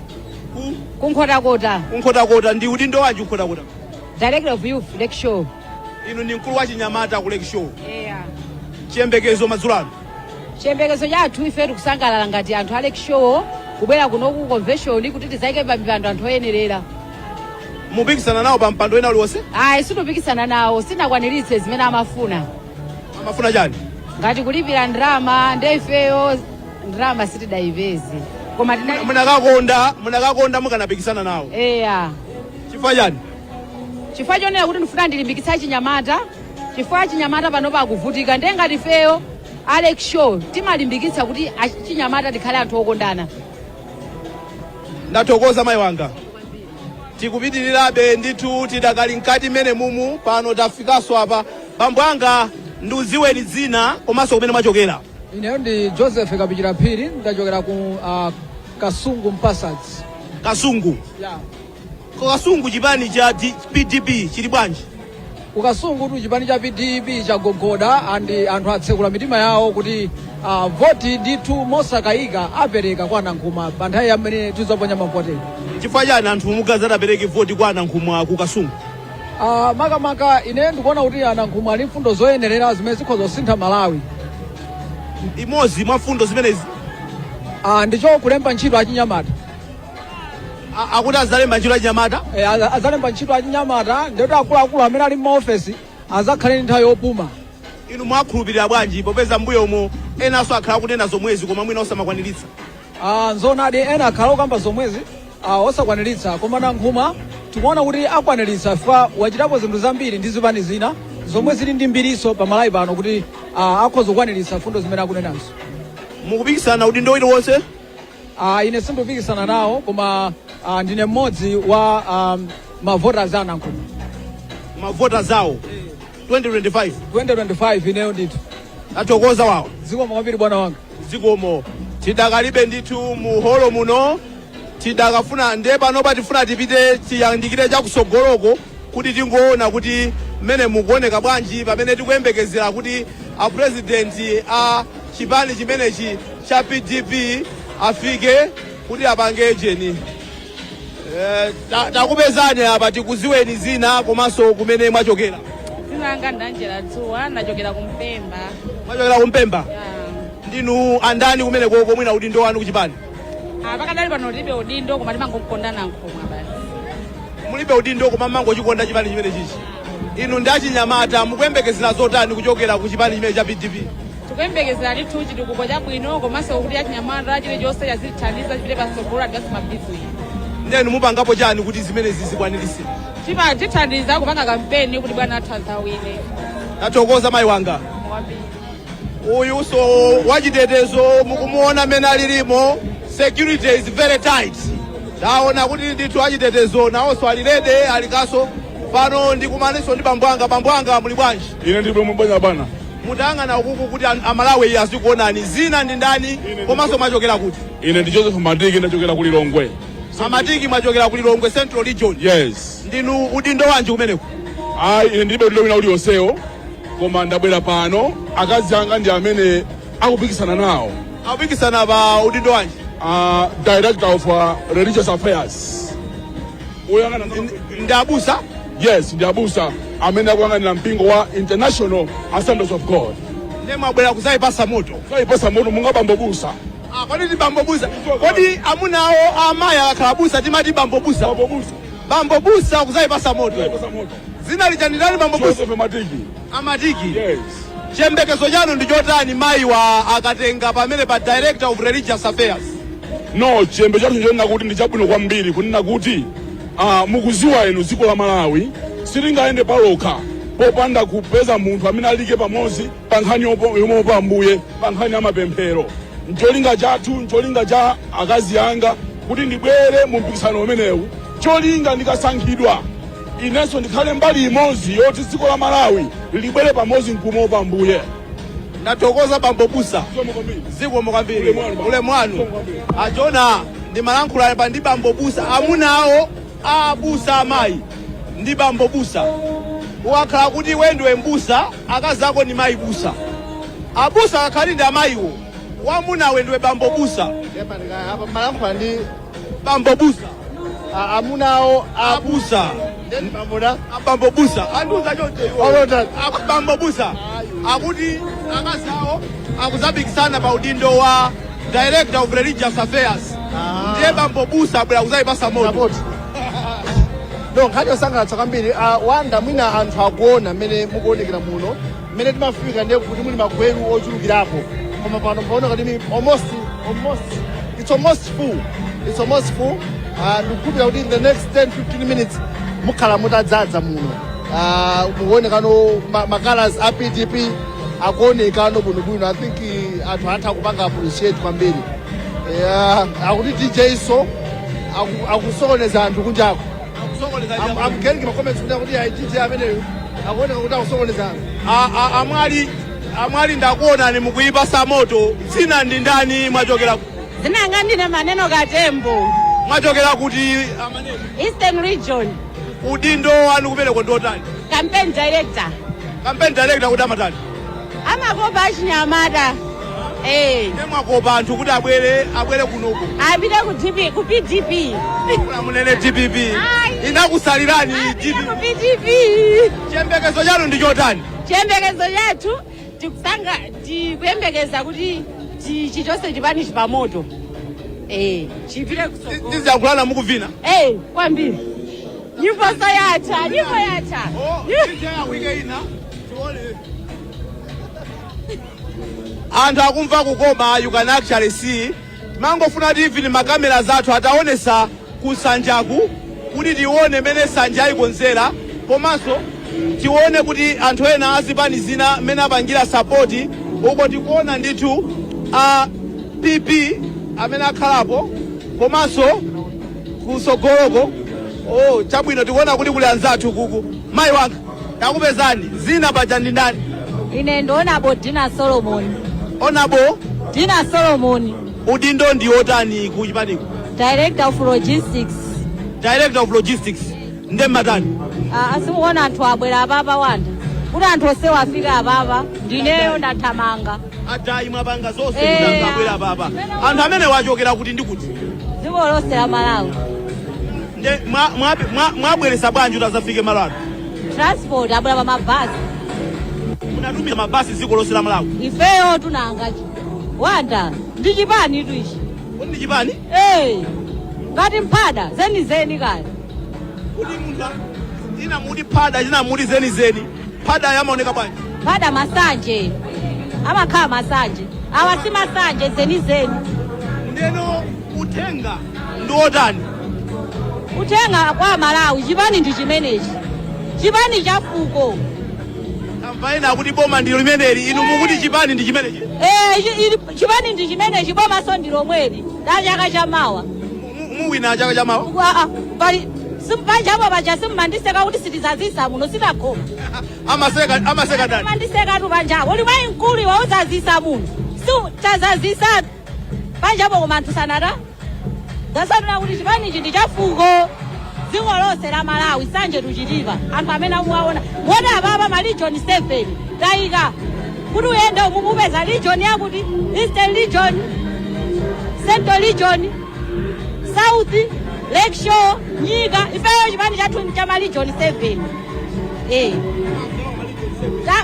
Ku Nkhotakota. Ku Nkhotakota ndi udindo wanji Nkhotakota? Director of Youth Lake Show. Inu ndi mkulu wa Chinyamata ku Lake Show. Chiyembekezo madzulo ano? Chiyembekezo chathu ife tikusangalala ngati anthu a Lake Show kubwera kuno ku convention kuti tizaike pampando anthu oyenerera. Mupikisana nawo pa mpando ena uliwonse? Situpikisana nawo sinakwaniritse zimene amafuna. Amafuna chani? Ngati kulipira ndrama ndi ifeyo ndrama sitidayipeze. Koma munakakonda mukanapikisana nawo. Chifukwa chani? Chifukwa chonera kuti ndifuna ndilimbikitsa Chinyamata. Chifukwa Chinyamata pano pakuvutika ndiye ngati ifeyo Lake Show timalimbikitsa kuti Chinyamata tikhale anthu okondana. Ndathokoza mayi wanga. Tikupitirirabe ndithu tidakali mkati mene mumu pano tafikanso apa. Bambwanga ndiuziweni dzina komanso kumene mwachokera. Ineyo ndi Joseph Kapikira Phiri ndachokera ku Kasungu Mpasadzi. Kasungu? Kasungu chipani cha PDP chili bwanji? Ku Kasungu tu chipani cha PDP chagogoda andi anthu atsekula mitima yawo kuti voti ndithu mosakayika apereka kwa Nankhumwa pa nthawi yamene tizaponya mavoti. Chifukwa chani anthu mugazana apereke voti kwa Nankhumwa ku Kasungu? makamaka ine ndikuona kuti anankhumwa ali mfundo zoyenerera zimene zikhoza kusintha Malawi. Imodzi mwa mfundo zimenezi ndicho kulemba ntchito achinyamata. Akuti azalemba ntchito achinyamata? Azalemba ntchito achinyamata ndikuti akuluakulu amene ali m'maofesi azakhale ndi nthawi yopuma. Inu mwakhulupirira bwanji popeza mbuyo umo enanso akhala kunena zomwezi koma mwina osamakwaniritsa? Nzoonadi ena akhala okamba zomwezi osakwaniritsa, koma nankhumwa tikuona kuti akwaniritsa chifukwa wachitapo zinthu zambiri ndi zipani zina zomwe zili ndi mbiriso pa Malawi pano kuti akhoza kukwaniritsa fundo zimene akunenanso. Mukupikisana udindo uliwonse? Ine sindikupikisana nawo, koma ndine mmodzi wa mavoters a nankhumwa. Mavoters awo 2025 ineyo ndithu. Athokoza wawo. Zikomo kwambiri bwana wanga. Zikomo. Tidakalibe ndithu mu holo muno, tidakafuna nde pano patifuna tipite tiyandikire chakusogoloko kuti tingoona kuti mmene mukuoneka bwanji pamene tikuyembekezera kuti a president a chipani chimenechi cha PDP afike kuti apange ejeni. Takupezani apa tikuziweni zina komanso kumene mwachokera. Zinanga ndanjera dzuwa ndachokera kumpemba. Mwachokera kumpemba? Ndinu andani kumene koko mwina udindo wanu kuchipani? Pakadali pano libe udindo koma timangokonda nankhumwa basi. Mulibe udindo koma mangochikonda chipani chimene chichi. Inu ndi achinyamata mukuyembekezera zotani kuchokera ku chipani chimene cha PDP? Tikuyembekezera ndithu chitukuko chabwino komanso kuti achinyamata chilichonse chazithandiza chipite patsogolo adikasi mabhizinesi. Ndenu mupangapo chani kuti zimene zikwaniritse? Tithandiza kupanga kampeni kuti bwana athu azawine. Athokoza mayi wanga. Uyu so wachitetezo mukumuona mene alilimo, security is very tight. Taona kuti ndithu achitetezo nawonso alilede alikaso pano ndikumaninso ndi bambwanga muli bwanji? Ine ndipo mbanya bana. Mutayang'ana ukuku kuti amalawi azikuonani zina ndi ndani komanso mwachokera kuti? Ine ndi Joseph Matiki ndachokera ku Lilongwe. Amatiki mwachokera ku Lilongwe Central Region? Yes. Ndinu udindo wanji kumeneko? Ine ndibe udindo wina uliyonsewo koma ndabwera pano akazi anga ndi amene akupikisana nawo. Akupikisana pa udindo wanji? Director of Religious Affairs. Uyangana ndi abusa? Yes, ndi abusa amene akuyang'anira mpingo wa International Assemblies of God. Mwabwera kuzayipasa moto? Kuzayipasa moto munga bambobusa. Kodi ndi bambobusa? Kodi amunawo amayi akakhala busa timati bambobusa? Bambobusa kuzayipasa moto. Zina lichandirani bambobusa? Joseph Matiki. Amatiki? Yes. Chiyembekezo chanu ndi chotani mayi wa akatenga pamene pa Director of Religious Affairs? No, chiyembekezo chathu nchonena kuti ndi chabwino kwambiri kunena kuti mukuziwa inu dziko la Malawi silingaende palokha popanda kupeza munthu amene alike pamodzi pa nkhani yomopa Ambuye, pa nkhani ya mapemphero. Ncholinga chathu, ncholinga cha akazi anga kuti ndibwere mu mpikisano umenewu, cholinga ndikasankhidwa inenso ndikhale mbali imodzi yoti dziko la Malawi libwere pamodzi nkumopa Ambuye. Ndathokoza bambobusa. Zikomo kwambiri. Ulemwanu. Achona ndi malankhula pa ndi bambobusa amunawo abusa amayi ndi bambobusa. Wakhala kuti iwe ndiwe mbusa, akazi ako ni mayi busa. Abusa akhali ndi amayiwo. Wamunawe ndiwe bambobusa. Apa malankhula ndi bambobusa. Amunawo abusa. Bambobusa. Anduza chonde. Bambobusa. Akuti akazi awo akuzapikisana pa udindo wa Director of Religious Affairs. Ndiye bambobusa abwera kuzayipasa moto. No, nkhani yosangalatsa kwambiri wanda mwina anthu akuona mmene mukuonekera muno, mmene timafika ndiye kuti muli magweru ochulukirapo. Koma pano paona kuti it's almost full. It's almost full. Ndikupira kuti in the next 10-15 minutes mukhala mutadzaza muno. Mukuonekano makalas a PDP akuonekano bwinobwino. I think anthu atha kupanga appreciate kwambiri. Akuti DJ so akusokoneza anthu kunjako. I'm getting my comments kuti DJ ameneyo akuoneka kuti akusokoneza anthu. Amwali ndakuonani mukuyipasa moto. Zina ndi ndani mwachokera? Zinanga ndine Maneno Katembo. Mwachokera kuti amaneno? Eastern Region. Udindo wanu kumeneko ndotani? Campaign Director. Campaign Director kuti amatani? Amakopa achinyamata. Mwakopa anthu kuti abwere kunoko. Apite ku PDP. Munene DPP. Inakusalirani DPP. Ku PDP. Chiyembekezo chanu ndi chotani? Chiyembekezo chathu tikuyembekeza kuti chichose chipani chipamoto. Chipite kusoko. Tiziyankhulana mukuvina? Kwambiri. Nyimbo yatha. Wike ina. Tione. Anthu akumva kukoma, you can actually see. Mangofuna TV makamera zathu ataonesa kusanjaku kuti tione mene sanja ayikonzera, komanso tione kuti anthu ena azipani zina mene apangira support uko tikuona ndithu PP amene akhalapo komanso kusogoloko. Chabwino tikuona kuti kuli anzathu kuku. Mayi wanga takupezani zina paja ndi ndani? Ine ndionabo Dina Solomon. Onabo Dina Solomon. Udindo ndi otani ku chipaniko? Director of Logistics. Director of Logistics. Nde matani? Asimuona anthu abwera ababa wanda. Kuti anthu ose wafika ababa, ndineyo ndathamanga. Adayi mwapanga zonse kuti anthu abwera ababa. Anthu amene wachokera kuti ndi kuti? Dziko lonse la Malawi. Nde mwabweresa bwanji utazafike Malawi? Transport abwera pa mabasi. Munatumiza mabasi dziko lonse la Malawi? Ifeyo tunangachi. Wanda, ndi chipani tu ichi. Ndi chipani? Ngati mphada zeni kaya. Kuti munthu ina mudi phada ina mudi zeni. Phada yamaoneka bwanji? Phada masanje. Amakhala masanje. Awa si masanje zeni. Ndeno utenga ndi otani? Utenga kwa Malawi chipani ndi chimenechi. Chipani cha fuko. Kamvaina kuti boma ndi limeneli, inu mukuti chipani ndi chimenechi? Chipani ndi chimenechi, boma so ndi lomweli. Da chaka cha mawa. Muwina chaka cha mawa? Bali simpanja hapo bacha simmandiseka kuti sitizazisa muno sitakoma. Amaseka ndani? Mandiseka tu banja. Oli mai nkuli wauzazisa muno. Si tazazisa. Banja hapo komantu sanada. Dasana kuti chipani ndi cha fuko. Dziko lonse la Malawi sanje tuchiliva. Anthu amene muwaona. Mwona baba ma region 7. Daika. Kuti uyende umupeza region yakuti Eastern Region, Central Region, South, Lake Shore, Nyika. Ifeyo chipani chathu cha ma region 7.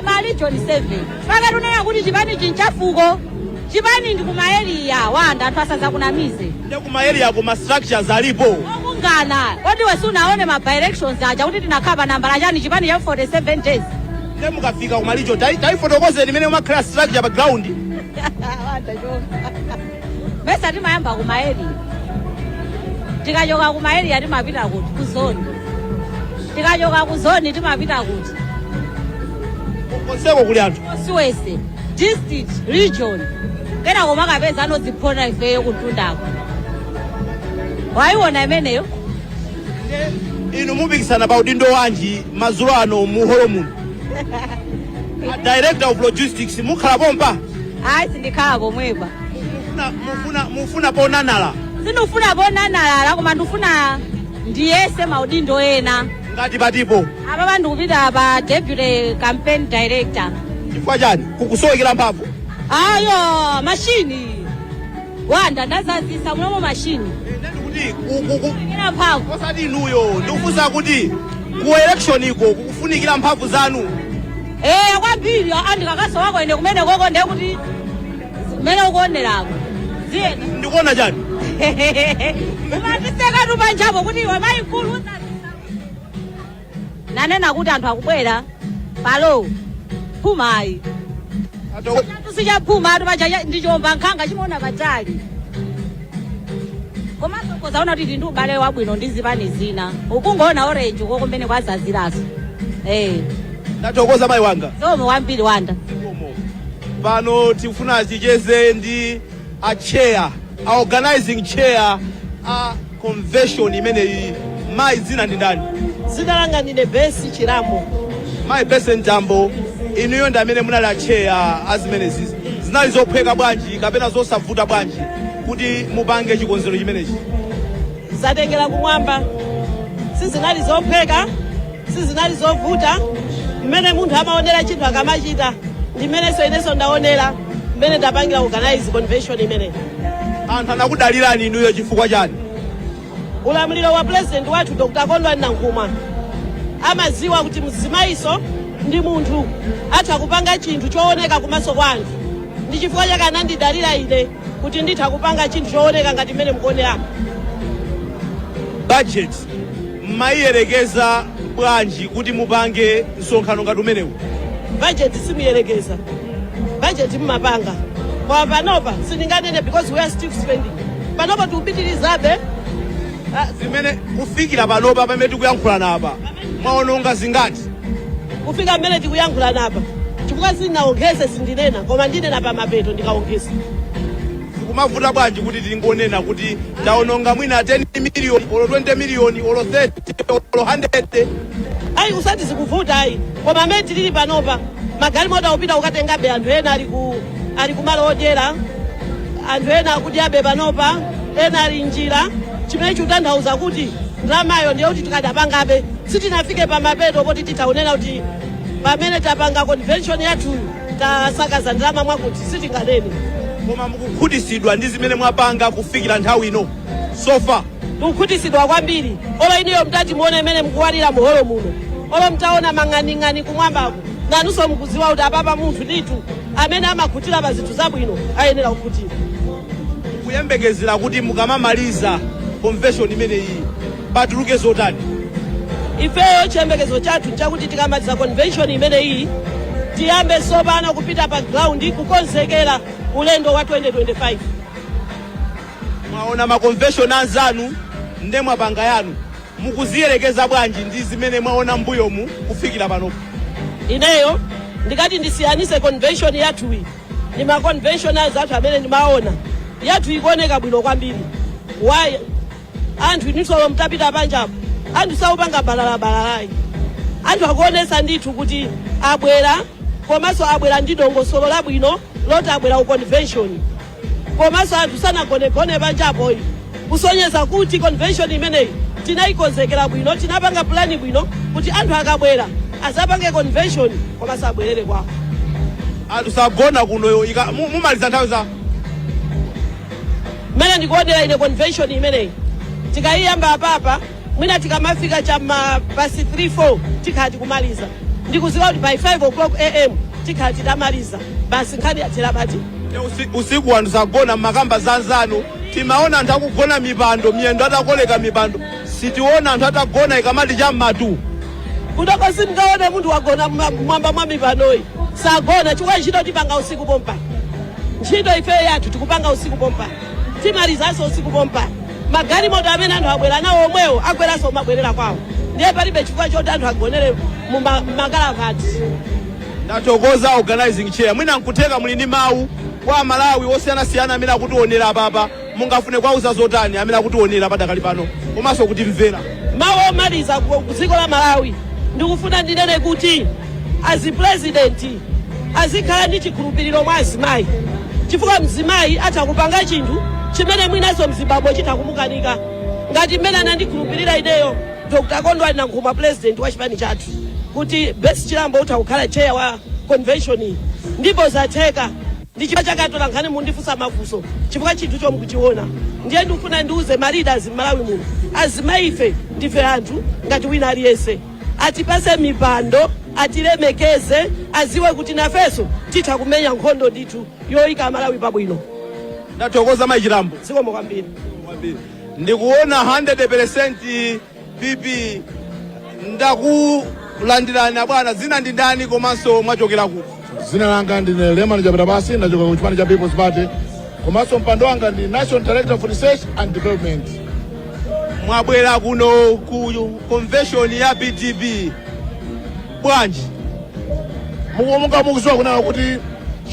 Ma region 7. Paka tunena kuti chipani chinchafuko. Chipani ndi kumaeria wanda anthu asaza kunamize. Ndi kumaeria kuma structures alipo. Ngana, kodi wesu unaone ma directions aja kuti tinakhala nambala chani chipani cha 47 days. Nde mukafika kuma region tai fotokoze limene ma class structure pa ground. Wanda jo. Mesa timayamba kumaeria. Tikachoka kumaeria timapita kuti ku zone. Tikachoka ku zone timapita kuti. Konseko kuli anthu. Siwese, district, region. Kena koma kapeza anodziphona ifeyo kuntundako. Waiwona imeneyo? Inu mupikisana pa udindo wanji madzulo ano mu holo muno? Director of Logistics mukhala pompa? Hayi sindikhala pomwepa. Mufuna ponanala? Sindifuna ponanala koma ndifuna ndiyese maudindo ena. Ngati patipo? Apa ndikupita pa Deputy Campaign Director. Chifukwa chani? Kukusowekera mphamvu? Ayo, machine. Wanda ndazazisa munomo machine. Kukufunikira mphamvu. Osati inuyo, ndikufunsa kuti ku election iko kukufunikira mphamvu zanu. Kwambiri andikakaso wako ine kumene koko ndiye kuti kumene ukuonerako. Ziye. Ndikuona chani? Umatiseka tu panjapo kuti iwe mayikulu uzazisa. Nanena kuti anthu akubwera palo phumayi. Tusichaphuma atu paja ndichomba nkhanga chimona patali. Komanso kozaona kuti ndi ubale wabwino ndi zipani zina. Ukungoona orange koko mbene kwazaziraso. Ndatokoza mayi wanga. Somo wambiri wanda. Pano tikufuna ticheze ndi a chair, a organizing chair, a convention imene mayi zina ndi ndani? Zina langa ndine Besi Chiramo. Mayi Besi Njambo, inuyo ndi amene munali a chair azimene zizi. Zinali zophweka bwanji kapena zosavuta bwanji kuti mupange chikonzero chimenechi? Zatengera kumwamba. Sizinali zophweka, sizinali zovuta. Mmene munthu amaonera chinthu akamachita, ndimene so ineso ndaonera. mmene tapangira organize convention imene. Anthu anakudalirani inuyo chifukwa chani? Ulamuliro wa president wathu Dr. Kondwani Nankhumwa amaziwa kuti mzimayiso ndi munthu atha kupanga chinthu chooneka kumaso kwa anthu. Ndi chifukwa chake anandidalira ine kuti nditha kupanga chinthu chooneka ngati mmene mukuone apa. Budget mmayiyerekeza bwanji kuti mupange msonkhano ngati umenewu? Budget simuyerekeza. Budget mmapanga. Kwa panopa sindinganene because we are still spending. Panopa tikupitirizabe zimene kufikira panopa pamene tikuyankhula napa mwaononga zingati? Kufika mmene tikuyankhula napa chifukwa sindinaongeze sindinena koma ndinena pa mapeto ndikaongeza. Kumavuta bwanji kuti tingonena kuti ndaononga mwina 10 miliyoni olo 20 miliyoni olo 30 olo 100? Ayi kusati zikuvuta ayi koma amene tilili panopa magalimoto akupita kukatengabe anthu ena ali kumalo odyera, anthu ena akudyabe panopa, ena ali njira. Chimene chikutanthauza kuti ndalamayo ndiye kuti tikadapangabe sitinafike pa mapeto poti titaonera kuti pamene tapanga convention yathu tasakaza ndalama mwakuti sitinganene. Koma mukukhutisidwa ndi zimene mwapanga kufikira nthawi ino sofa? Tikukhutisidwa kwambiri. Olo ineyo mtati muone imene mukuwalira muholo muno, olo mtaona mang'aning'ani kumwambako nanunso mukuziwa kuti apapa munthu ndithu amene amakhutira pa zinthu zabwino ayenera kukhutira. Kuyembekezera kuti mukamamaliza convention imene iyi patuluke zotani? Ifeyo chiyembekezo chathu chakuti tikamaliza convention imene iyi tiyambe sopano kupita pa ground kukonzekera ulendo wa 2025. Mwaona ma convention anzanu nde mwapanga yanu mukuziyerekeza bwanji ndi zimene mwaona mbuyomu kufikira panopo? Ineyo ndikati ndisiyanise convention yathuyi ndi ma convention athu amene ndimaona yathu ikuoneka bwino kwambiri. Why? Anthu inisolo mtapita panjapo anthu saupanga balalayi, anthu akuonesa ndithu kuti abwera komanso abwera ndi dongosolo labwino loti abwera ku convention, komanso anthu sanagonegone panjapoyi kusonyeza kuti convention imeneyi tinayikonzekera bwino, tinapanga plani bwino kuti anthu akabwera azapange convention komanso abwerere kwawo. Anthu sagona kunoyo mumaliza nthawi za mmene ndikuonera ine convention imeneyi tikayiyamba apapa mwina tikamafika chama pasi 3-4 tikhati kumaliza. Ndikuziwa kuti by 5 o'clock AM tikhati tamaliza basi nkhani yathera bati. Usiku anthu sagona mmakamba zanzanu timaona anthu akugona mipando miyendo atakoleka mipando sitiona anthu atagona ikamati cham'matu. Kudoko simkaone munthu wagona mwamba mwa mipandoyi sagona chifukwa ntchito tipanga usiku pompa. Ntchito ifeyo yathu tikupanga usiku pompa timalizanso usiku pompa. Magalimoto amene anthu abwera nawo omwewo agweranso mabwerera kwawo ndiye palibe chifukwa choti anthu agonere mu magalavati. Ndatokoza organizing chair mwina nkutheka muli ndi mawu kwa Malawi osiyanasiyana amene akutionera apapa mungafune kwauza zotani amene akutionera padakali pano komanso kuti mvera mawu omaliza ku dziko la Malawi ndikufuna ndinene kuti azi president azikhala ndi chikhulupiriro mwa azimayi chifukwa mzimayi atha kupanga chinthu chimene mwinaso mZimbabwe chitakumukanika ngati mmene anandikhulupirira ineyo Dr. Kondwani Nankhumwa president wa chipani chathu kuti Best Chilambo utha kukhala chair wa convention iyi ndipo zatheka ndi chifukwa chakatola nkhani mundifunsa mafunso chifukwa chinthu chomwe mukuchiona ndiye ndikufuna ndiuze ma leaders m'Malawi muno azimayi ife ndife anthu ngati wina aliyense atipase mipando atilemekeze aziwe kuti nafeso titha kumenya nkhondo ndithu yoyika Malawi pabwino. Ndatokoza Mayi Chilambo. Zikomo kwambiri. Ndikuona 100% PP ndakulandirani bwana zina ndi ndani komanso mwachokera kuti? Zina langa ndine Lemani Jabirabasi ndachoka ku chipani cha People's Party komanso mpando wanga ndi National Director for Research and Development. Mwabwera kuno ku convention ya PDP bwanji mukuziwa kunena kuti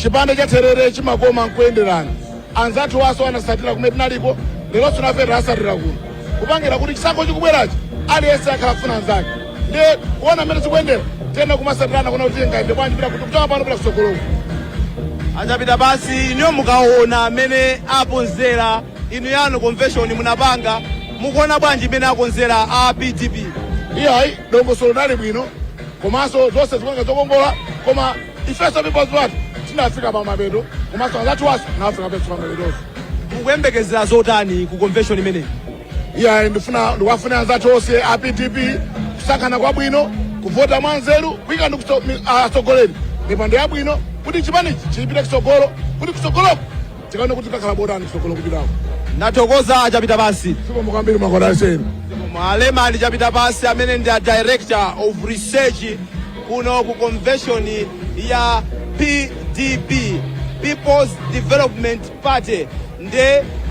chipande cha Terere chimakoma nkuyenderana anzathu waso anasatira kumene tinaliko lero tunafera asatira kuno kupangira kuti chisankho chikubwerachi aliyense akafuna anzake ndiye kuona mmene zikuyendera tena kumasatirana kuna kuti ngaende bwanji bila kuti kutoka pano bila kusokoloka achapita basi iniyo mukaona amene aponzera inu yanu convention munapanga mukuona bwanji imene akonzera a PDP? Iyayi dongosolo dali bwino komanso zonse zikuoneka zokongola koma ifeso People's Party tinafika pa mapeto komanso anzathu waso nafe kapesa pameleroso. mukuyembekezera zotani ku convention imeneyi? Iya ndikuwafuna anzathu onse a PDP kusankhana kwabwino, kuvota mwanzeru, kuyika ndi atsogoleri mipando yabwino kuti chipanichi chipite kusogolo, kuti kusogoloko tikaone kuti kakhala botani kusogolo kupitako. Ndathokoza achapita pasi. Sipo mukambiri makodaseni. Malema achapita pasi amene ndi a director of research kuno ku convention ya PDP, People's Development Party.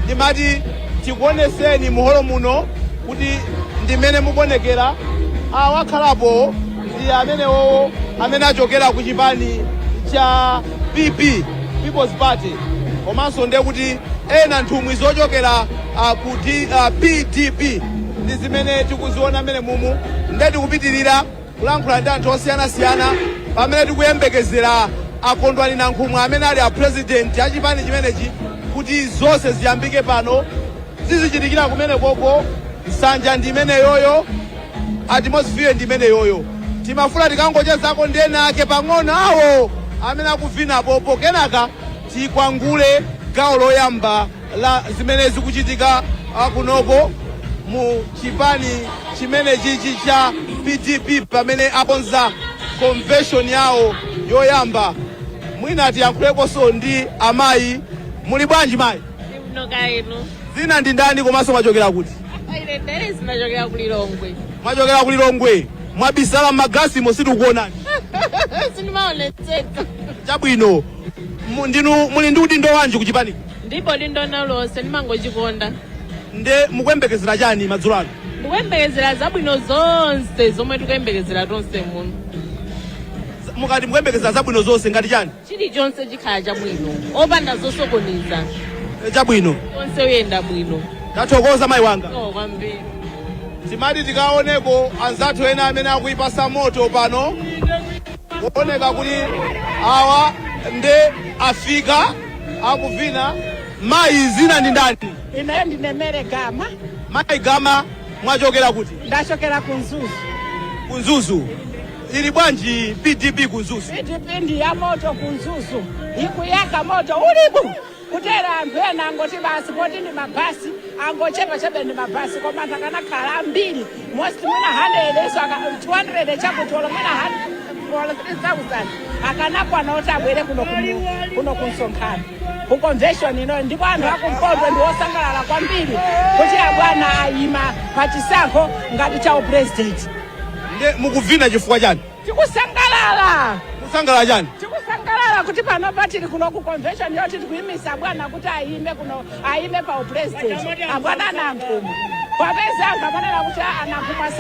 Ndimati tikuoneseni muholo muno kuti ndimene mukuonekera awakhalapo ndi amene achokera ku chipani cha PP, People's Party. Komanso ndiye kuti ena nthumwi zochokera ku PDP ndi zimene tikuziona mene mumu, ndiye tikupitirira kulankhula ndi anthu osiyanasiyana pamene tikuyembekezera akondwani na nkhumwa amene ali a president a chipani chimenechi kuti zonse ziyambike pano zizichitikira kumene koko. Nsanja ndi imene yoyo, atmosphere ndi imene yoyo. Timafuna tikangochezako ndi ena ake pang'ono awo amene akuvina popo, kenaka tikwangule gawo loyamba la zimene zikuchitika kunoko mu chipani chimene chichi cha PDP pamene akonza convention yawo yoyamba. Mwina tiyankhulekonso ndi amayi. Muli bwanji mayi? Zina ndi ndani komanso mwachokera kuti? Mwachokera ku Lilongwe. Mwachokera ku Lilongwe. Mwabisala m'magasimo sitikukuonani. Sindimaonetseka. Chabwino. Muli ndi udindo wanji ku chipani? Ndipo dindo nalonse ndimangochikonda. Nde mukuyembekezera chani madzulo ano? Mukuyembekezera zabwino zonse zomwe tikuyembekezera tonse muno. Mukati mukuyembekezera zabwino zonse ngati chani? Chilichonse chikhala chabwino, opanda zosokoneza. Chabwino. Onse uyenda bwino. Ndathokoza mayi wanga. Kwambiri. Timati tikaoneko anzathu ena amene akuyipasa moto pano, kuoneka kuti awa nde afika akuvina. Mayi zina ndi ndani? Ine ndinemere Gama. Mayi Gama, mwachokera kuti? Ndachokera ku Nzuzu. Ku Nzuzu. Ili bwanji PDP ku Nzuzu? PDP ndi ya moto ku Nzuzu. Ikuyaka moto ulibu. Kutera anthu ena angoti basi poti ndi mabasi angochepa chebe ndi mabasi koma takanakhala ambiri most mwina 100 so 200 chakutolo mwina 100,000 akanakwana kuti abwere kuno kumsonkhano ku convention ino. Ndipo anthu akumpoto ndi osangalala kwambiri kuti abwana ayima pa chisankho ngati cha upresident. Nde mukuvina chifukwa chani? Tikusangalala. Kusangalala chani? Tikusangalala kuti pano patili kuno ku convention yoti tikuyimisa bwana kuti ayime pa upresident. Abwana anankhumu. Kwapeza angamanena kuti anankhumu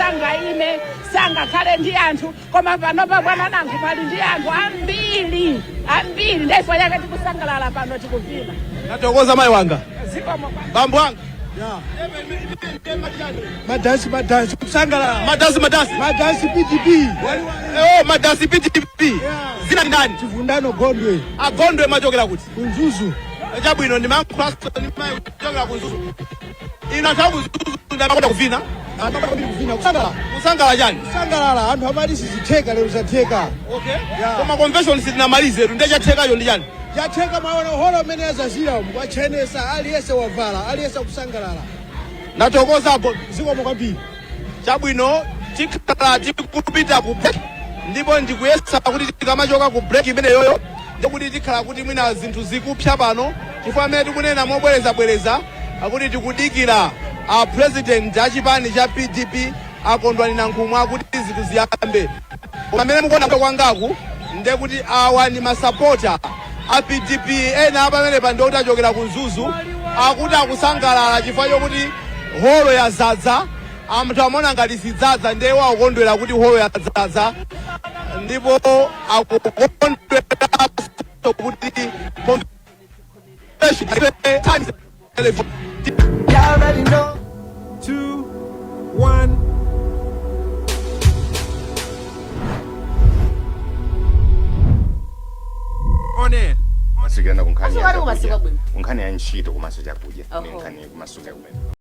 sanga khale ndi anthu koma pano pa bwana anankhumu ali ndi anthu ambiri. Ndipo yake tikusangalala pano tikuvina. Ndathokoza mayi wanga. Zikomo bambo wanga. Madansi kusangalala. Madansi PDP. Madansi PDP. Zina ndani? Chivundano Gondwe. Gondwe mwachokera kuti? Ku Nzuzu. Chabwino ndi mankhulaso ndi mayi kuchokera ku Nzuzu. Ina nthawi Nzuzu ndakonda kuvina. Kusangalala chani? Kusangalala anthu amati sizitheka lero zatheka. Okay. Koma convention sitinamalize tu ndechathekayo ndi chani? Chatheka maona holo mmene azazira kwachenesa aliyese wavala aliyese kusangalala. Ndathokoza zikomo kwambiri. Chabwino tikhala tikupita ku break ndipo ndikuyesa kuti tikamachoka ku break imene yoyo ndikuti tikhala kuti mwina zinthu zikupsa pano chifukwa amene tikunena mobwereza akuti tikudikira a president a chipani cha PDP akondwani na nkhumwa kuti zinthu ziyambe. Koma amene mukuona kwangaku nde kuti awa ndi masapota a PDP ena pamene pa ndoti achokera ku Nzuzu akuti akusangalala chifukwa chokuti holo yazadza. Anthu amona ngati sidzaza ndiye wakondwera kuti holo yazadza ndipo akukondwera kuti you already know. 2, 1. On air. Masikana kunkhani Asuka ari kumasuka bwino. kunkhani ya ntchito kumaso chakudya Oho. kunkhani kumasuka bwino.